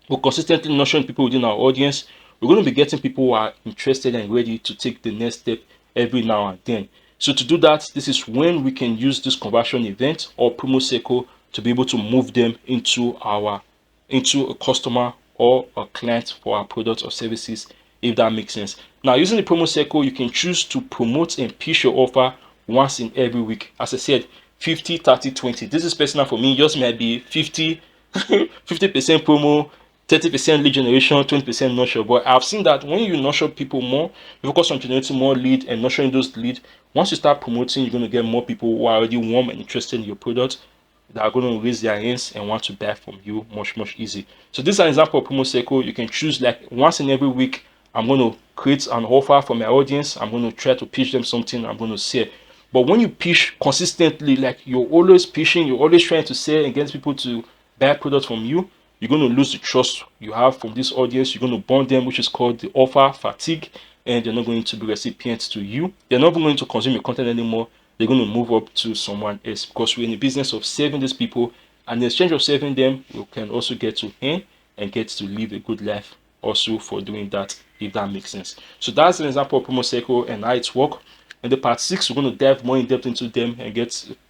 we're consistently nurturing people within our audience, we're going to be getting people who are interested and ready to take the next step every now and then. So to do that, this is when we can use this conversion event or promo circle to be able to move them into a customer or a client for our products or services, if that makes sense. Now, using the promo circle, you can choose to promote and pitch your offer once in every week. As I said, 50, 30, 20. This is personal for me. Yours might be 50% promo, 30% lead generation, 20% nurture. But I've seen that when you nurture people more, you focus on generating more lead and nurturing those leads. Once you start promoting, you're going to get more people who are already warm and interested in your product, that are going to raise their hands and want to buy from you much easy. So this is an example of promo circle. You can choose like once in every week, I'm going to create an offer for my audience. I'm going to try to pitch them something I'm going to sell. But when you pitch consistently, like you're always pitching, you're always trying to sell and get people to buy products from you, you're going to lose the trust you have from this audience. You're going to burn them, which is called the offer fatigue, and they're not going to be recipients to you. They're not going to consume your content anymore. They're going to move up to someone else, because we're in the business of saving these people, and in exchange of saving them, we can also get to earn and get to live a good life also for doing that, if that makes sense. So that's an example of promo circle and how it works. In the part 6, we're going to dive more in depth into them and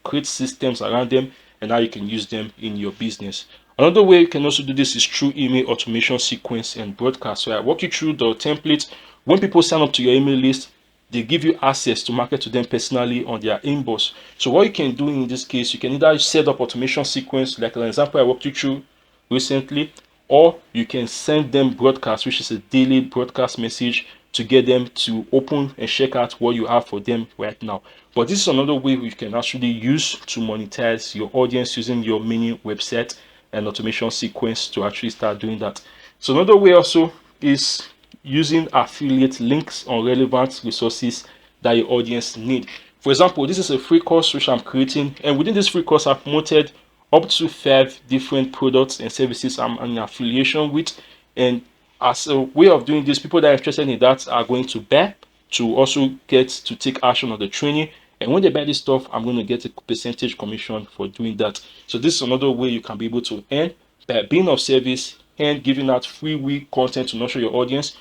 create systems around them and how you can use them in your business. Another way you can also do this is through email automation sequence and broadcast. So I walk you through the template. When people sign up to your email list, they give you access to market to them personally on their inbox. So what you can do in this case, you can either set up automation sequence, like an example I walked you through recently, or you can send them broadcast, which is a daily broadcast message to get them to open and check out what you have for them right now. But this is another way you can actually use to monetize your audience using your mini website and automation sequence to actually start doing that. So another way also is using affiliate links on relevant resources that your audience need. For example, this is a free course which I'm creating, and within this free course I've promoted up to 5 different products and services I'm in affiliation with, and as a way of doing this, people that are interested in that are going to buy to also get to take action on the training, and when they buy this stuff, I'm going to get a percentage commission for doing that. So this is another way you can be able to earn by being of service and giving out free content to nurture your audience,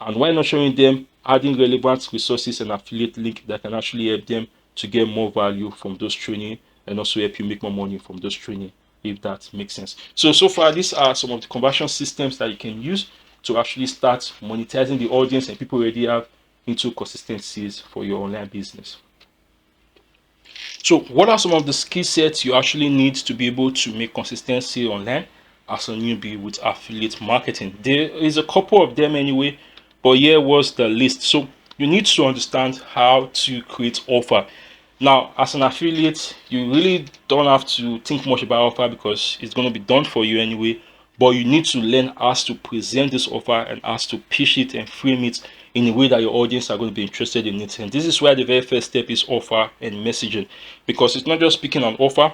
and while nurturing them, adding relevant resources and affiliate link that can actually help them to get more value from those training and also help you make more money from those training, if that makes sense. So far, these are some of the conversion systems that you can use to actually start monetizing the audience and people already have into consistencies for your online business. So what are some of the skill sets you actually need to be able to make consistency online as a newbie with affiliate marketing? There is a couple of them anyway, but here was the list. So you need to understand how to create offer. Now, as an affiliate, you really don't have to think much about offer because it's going to be done for you anyway. But you need to learn how to present this offer and how to pitch it and frame it in a way that your audience are going to be interested in it. And this is where the very first step is offer and messaging, because it's not just speaking an offer.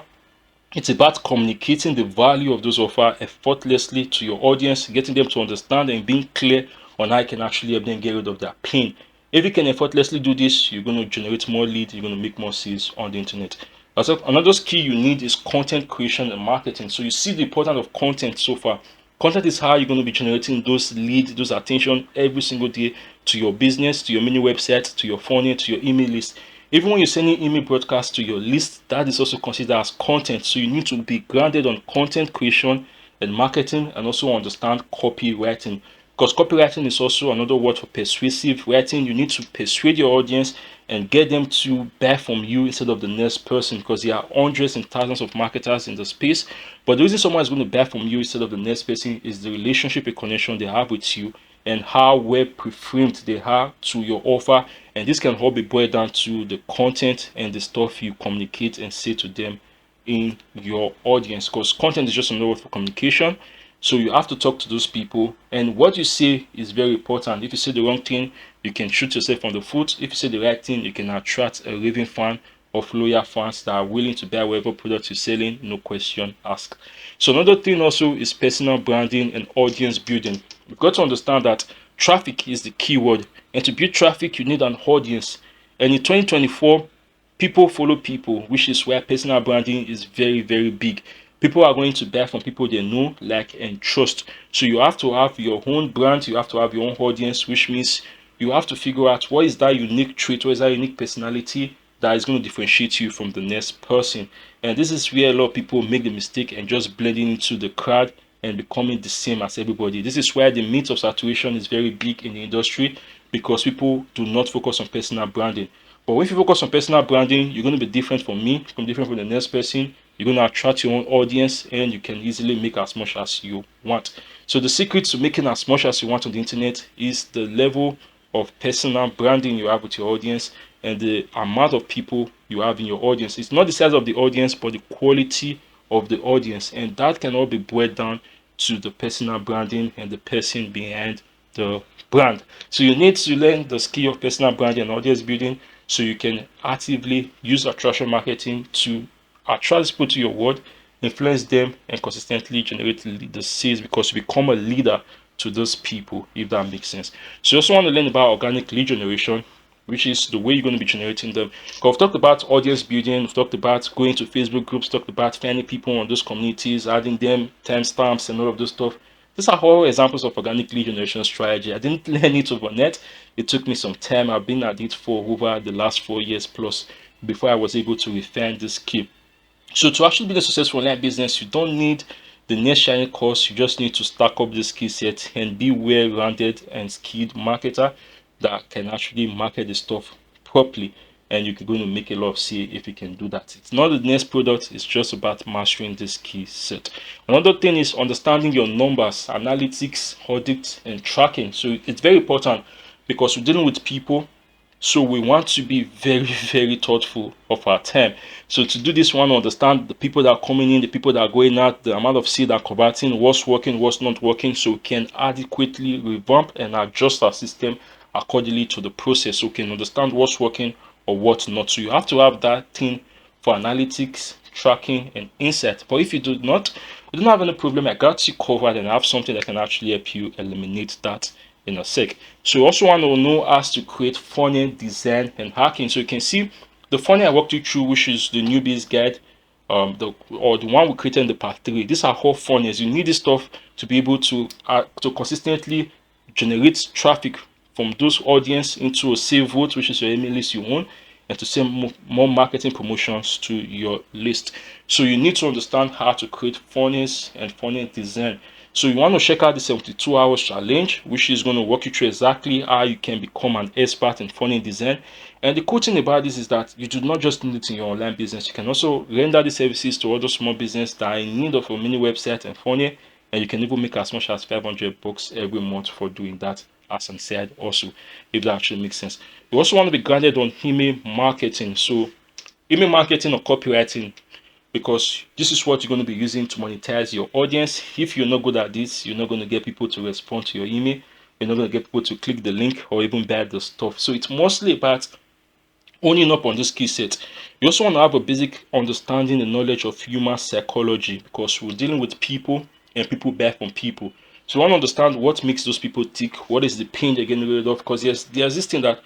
It's about communicating the value of those offer effortlessly to your audience, getting them to understand and being clear on how you can actually help them get rid of their pain. If you can effortlessly do this, you're going to generate more leads, you're going to make more sales on the internet. Also, another skill you need is content creation and marketing. So you see the importance of content so far. Content is how you're going to be generating those leads, those attention every single day to your business, to your mini website, to your funnel, to your email list. Even when you're sending email broadcasts to your list, that is also considered as content. So you need to be grounded on content creation and marketing, and also understand copywriting, because copywriting is also another word for persuasive writing. You need to persuade your audience and get them to buy from you instead of the next person, because there are hundreds and thousands of marketers in the space. But the reason someone is going to buy from you instead of the next person is the relationship and connection they have with you and how well pre-framed they are to your offer. And this can all be boiled down to the content and the stuff you communicate and say to them in your audience, because content is just another word for communication. So you have to talk to those people, and what you say is very important. If you say the wrong thing, you can shoot yourself on the foot. If you say the right thing, you can attract a raving fan of loyal fans that are willing to buy whatever product you're selling, no question asked. So another thing also is personal branding and audience building. You've got to understand that traffic is the key word, and to build traffic you need an audience. And in 2024, people follow people, which is where personal branding is very, very big. People are going to buy from people they know, like, and trust. So you have to have your own brand, you have to have your own audience, which means you have to figure out what is that unique trait, what is that unique personality that is going to differentiate you from the next person. And this is where a lot of people make the mistake and just blending into the crowd and becoming the same as everybody. This is where the myth of saturation is very big in the industry, because people do not focus on personal branding. But if you focus on personal branding, you're going to be different from me, different from the next person. You're going to attract your own audience, and you can easily make as much as you want. So the secret to making as much as you want on the internet is the level of personal branding you have with your audience and the amount of people you have in your audience. It's not the size of the audience, but the quality of the audience, and that can all be boiled down to the personal branding and the person behind the brand. So you need to learn the skill of personal branding and audience building, so you can actively use attraction marketing to attract people to your world, influence them, and consistently generate the sales, because you become a leader to those people, if that makes sense. So you also want to learn about organic lead generation, which is the way you're going to be generating them. We've talked about audience building, we've talked about going to Facebook groups, talked about finding people on those communities, adding them, timestamps, and all of those stuff. These are all examples of organic lead generation strategy. I didn't learn it overnight. It took me some time. I've been at it for over the last 4 years plus before I was able to refine this skill. So to actually build a successful online business, you don't need the next shiny course. You just need to stack up the skill set and be well-rounded and skilled marketer that can actually market the stuff properly, and you're going to make a lot of sales if you can do that. It's not the next product, it's just about mastering this skill set. Another thing is understanding your numbers, analytics, audit, and tracking. So it's very important, because we're dealing with people, so we want to be very, very thoughtful of our time. So to do this, we want to understand the people that are coming in, the people that are going out, the amount of seed that are converting, what's working, what's not working, so we can adequately revamp and adjust our system accordingly to the process, so we can understand what's working or what's not. So you have to have that thing for analytics, tracking, and insight. But if you do not, you don't have any problem. I got you covered, and I have something that can actually help you eliminate that in a sec. So you also want to know how to create funnel design and hacking. So you can see the funnel I walked you through, which is the Newbies guide, the one we created in the part 3. These are whole funnels. You need this stuff to be able to consistently generate traffic from those audience into a save vote, which is your email list you own, and to send more marketing promotions to your list. So you need to understand how to create funnels and funnel design. So you want to check out the 72 hours challenge, which is going to walk you through exactly how you can become an expert in funnel design. And the cool thing about this is that you do not just need it in your online business. You can also render the services to other small business that are in need of a mini website and funnel, and you can even make as much as $500 every month for doing that as an side also, if that actually makes sense. You also want to be grounded on email marketing. So email marketing or copywriting, because this is what you're going to be using to monetize your audience. If you're not good at this, you're not going to get people to respond to your email. You're not going to get people to click the link or even buy the stuff. So it's mostly about owning up on this skill set. You also want to have a basic understanding and knowledge of human psychology, because we're dealing with people and people buy from people. So you want to understand what makes those people tick, what is the pain they're getting rid of, because there's this thing that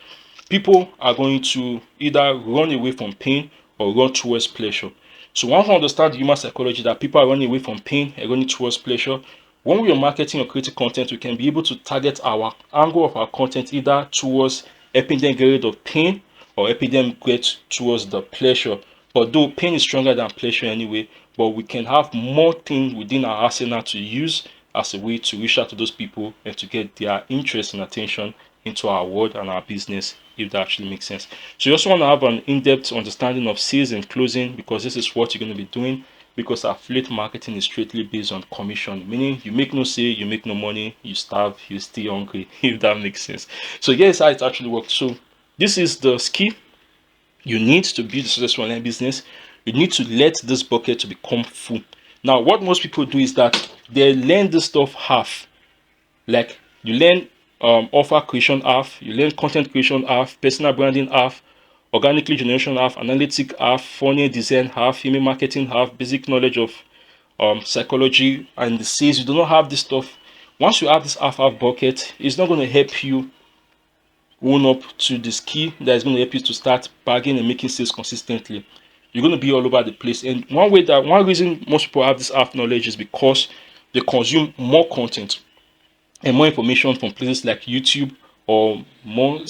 people are going to either run away from pain or run towards pleasure. So once you understand human psychology, that people are running away from pain and running towards pleasure, when we are marketing or creating content, we can be able to target our angle of our content either towards helping them get rid of pain or helping them get towards the pleasure. Although pain is stronger than pleasure anyway, but we can have more things within our arsenal to use as a way to reach out to those people and to get their interest and attention into our world and our business, if that actually makes sense. So you also want to have an in-depth understanding of sales and closing, because this is what you're going to be doing, because affiliate marketing is strictly based on commission, meaning you make no sale, you make no money, you starve, you stay hungry, if that makes sense. So here's how it actually works. So this is the skill you need to build a successful online business. You need to let this bucket to become full. Now what most people do is that they learn this stuff half. Like you learn offer creation half, you learn content creation half, personal branding half, organic lead generation half, analytic half, funnel design half, email marketing half, basic knowledge of psychology and the sales. You do not have this stuff. Once you have this half bucket, it's not going to help you own up to the skill that is going to help you to start bagging and making sales consistently. You're going to be all over the place. And one reason most people have this half knowledge is because they consume more content and more information from places like YouTube, or more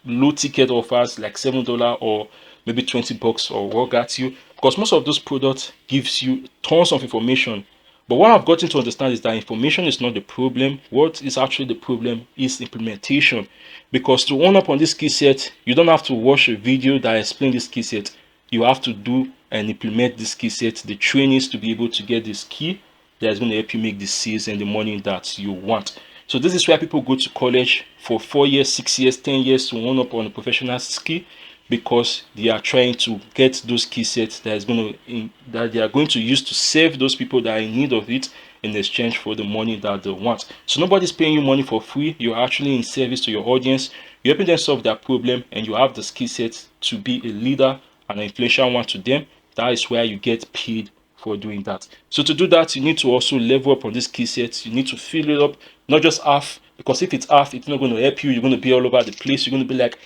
low ticket offers like $7 or maybe $20 or what got you, because most of those products gives you tons of information. But what I've gotten to understand is that information is not the problem. What is actually the problem is implementation. Because to own up on this skill set, you don't have to watch a video that explains this skill set. You have to do and implement this skill set, the trainings, to be able to get this skill that is going to help you make the sales and the money that you want. So this is why people go to college for 4 years, 6 years, 10 years to own up on a professional skill, because they are trying to get those skill sets that they are going to use to save those people that are in need of it in exchange for the money that they want. So nobody's paying you money for free. You're actually in service to your audience. You're helping them solve their problem, and you have the skill set to be a leader and an influential one to them. That is where you get paid for doing that. So to do that, you need to also level up on this skill set. You need to fill it up, not just half, because if it's half, it's not going to help you. You're going to be all over the place. You're going to be like,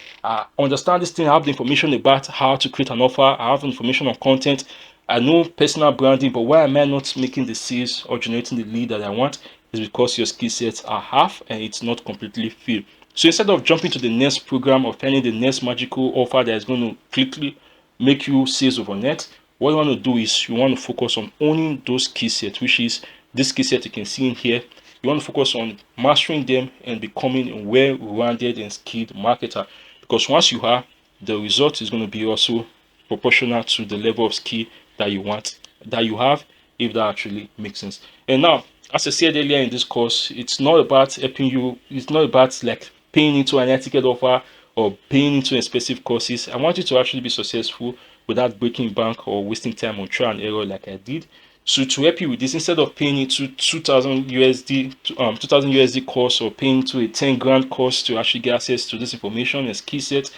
understand this thing. I have the information about how to create an offer. I have information on content. I know personal branding, but why am I not making the sales or generating the lead that I want? Is because your skill sets are half and it's not completely filled. So instead of jumping to the next program or finding the next magical offer that is going to quickly make you sales overnight, what you want to do is you want to focus on owning those skill sets, which is this skill set you can see in here. You want to focus on mastering them and becoming a well-rounded and skilled marketer, because once you are, the result is going to be also proportional to the level of skill that you have, if that actually makes sense. And now, as I said earlier in this course, it's not about helping you. It's not about like paying into an ticket offer or paying into expensive courses. I want you to actually be successful without breaking bank or wasting time on trial and error like I did. So to help you with this, instead of paying into 2000 USD course, or paying to a 10 grand course to actually get access to this information and skill set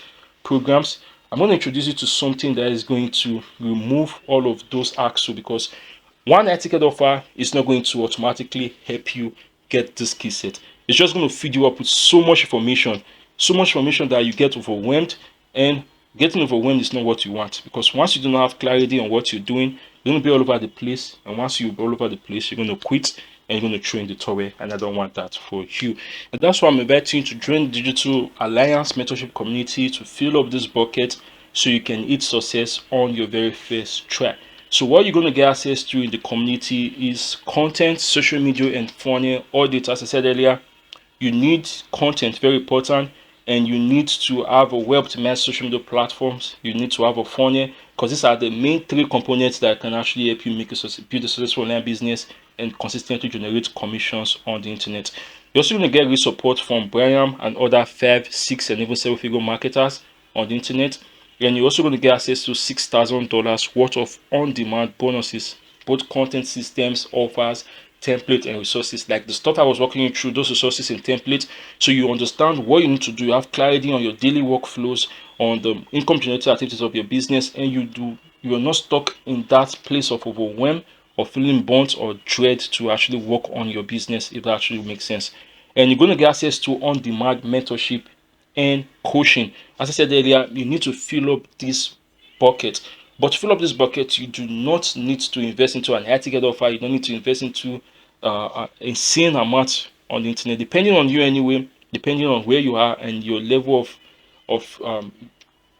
programs, I'm going to introduce you to something that is going to remove all of those hassle, because one ticket offer is not going to automatically help you get this skill set. It's just going to feed you up with so much information that you get overwhelmed, and getting overwhelmed is not what you want, because once you do not have clarity on what you're doing, you're going to be all over the place, and once you're all over the place, you're going to quit and you're going to throw in the towel, and I don't want that for you. And that's why I'm inviting you to join the Digital Alliance Mentorship community to fill up this bucket so you can eat success on your very first try. So what you're going to get access to in the community is content, social media, and funnel audit. As I said earlier, you need content, very important, and you need to have a well-optimized social media platforms. You need to have a funnel, because these are the main three components that can actually help you build a successful online business and consistently generate commissions on the internet. You're also going to get real support from Brian and other 5, 6, and even 7-figure marketers on the internet. And you're also going to get access to $6,000 worth of on-demand bonuses, both content systems, offers, template, and resources. Like the stuff I was walking you through, those resources and templates, so you understand what you need to do. You have clarity on your daily workflows, on the income generating activities of your business, and you are not stuck in that place of overwhelm or feeling burnt or dread to actually work on your business, if that actually makes sense. And you're going to get access to on-demand mentorship and coaching. As I said earlier, you need to fill up this bucket. But to fill up this bucket, you do not need to invest into an high ticket offer. You don't need to invest into an insane amount on the internet. Depending on you anyway, depending on where you are and your level of um,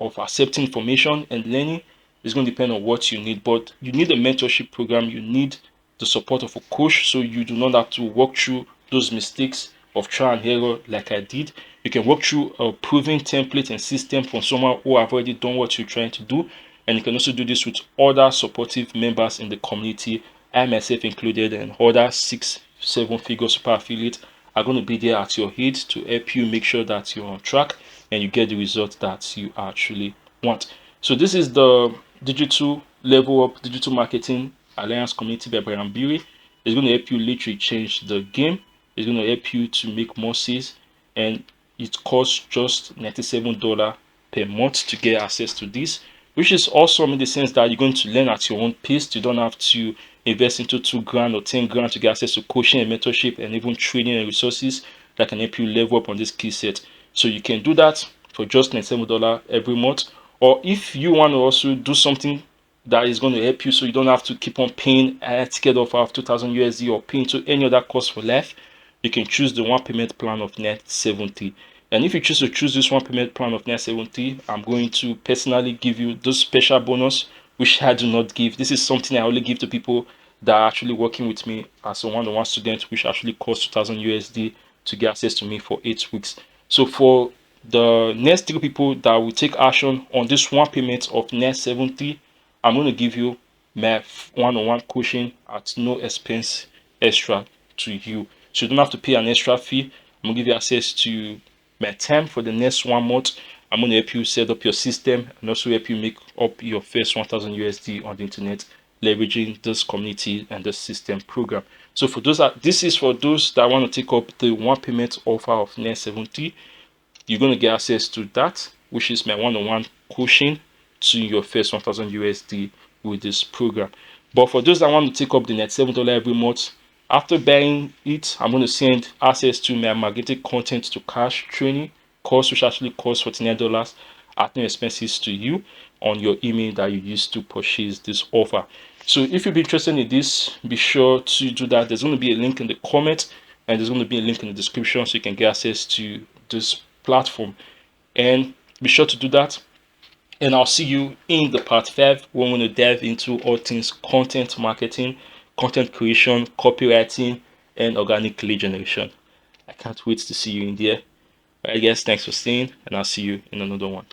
of accepting information and learning, is going to depend on what you need. But you need a mentorship program. You need the support of a coach, so you do not have to walk through those mistakes of trial and error like I did. You can work through a proven template and system from someone who have already done what you're trying to do. And you can also do this with other supportive members in the community, I myself included, and other 6, 7-figure super affiliates are going to be there at your head to help you make sure that you're on track and you get the result that you actually want. So this is the digital level up digital marketing alliance community by Brian Bury. It's going to help you literally change the game. It's going to help you to make more sales, and it costs just $97 per month to get access to this, which is awesome in the sense that you're going to learn at your own pace. You don't have to invest into $2,000 or $10,000 to get access to coaching and mentorship and even training and resources that can help you level up on this skill set. So you can do that for just $97 every month. Or if you want to also do something that is going to help you, so you don't have to keep on paying a ticket offer of 2,000 USD or paying to any other cost for life, you can choose the one payment plan of net 70. And if you choose to choose this one payment plan of net 70, I'm going to personally give you this special bonus, which I do not give. This is something I only give to people that are actually working with me as a one-on-one student, which actually costs 2,000 USD to get access to me for 8 weeks. So for the next 3 people that will take action on this one payment of net 70, I'm going to give you my one-on-one coaching at no expense extra to you. So you don't have to pay an extra fee. I'm going to give you access to my time for the next 1 month. I'm going to help you set up your system and also help you make up your first 1,000 USD on the internet, leveraging this community and this system program. So for those this is for those that want to take up the one payment offer of net 70. You're going to get access to that, which is my one-on-one coaching to your first 1,000 USD with this program. But for those that want to take up the net $7 every month, after buying it, I'm going to send access to my magnetic content to cash training course, which actually costs $49 at no expenses to you on your email that you use to purchase this offer. So if you'd be interested in this, be sure to do that. There's going to be a link in the comment, and there's going to be a link in the description so you can get access to this platform. And be sure to do that. And I'll see you in the part 5 when we're going to dive into all things content marketing, content creation, copywriting, and organic lead generation. I can't wait to see you in there. Alright guys, thanks for staying, and I'll see you in another one.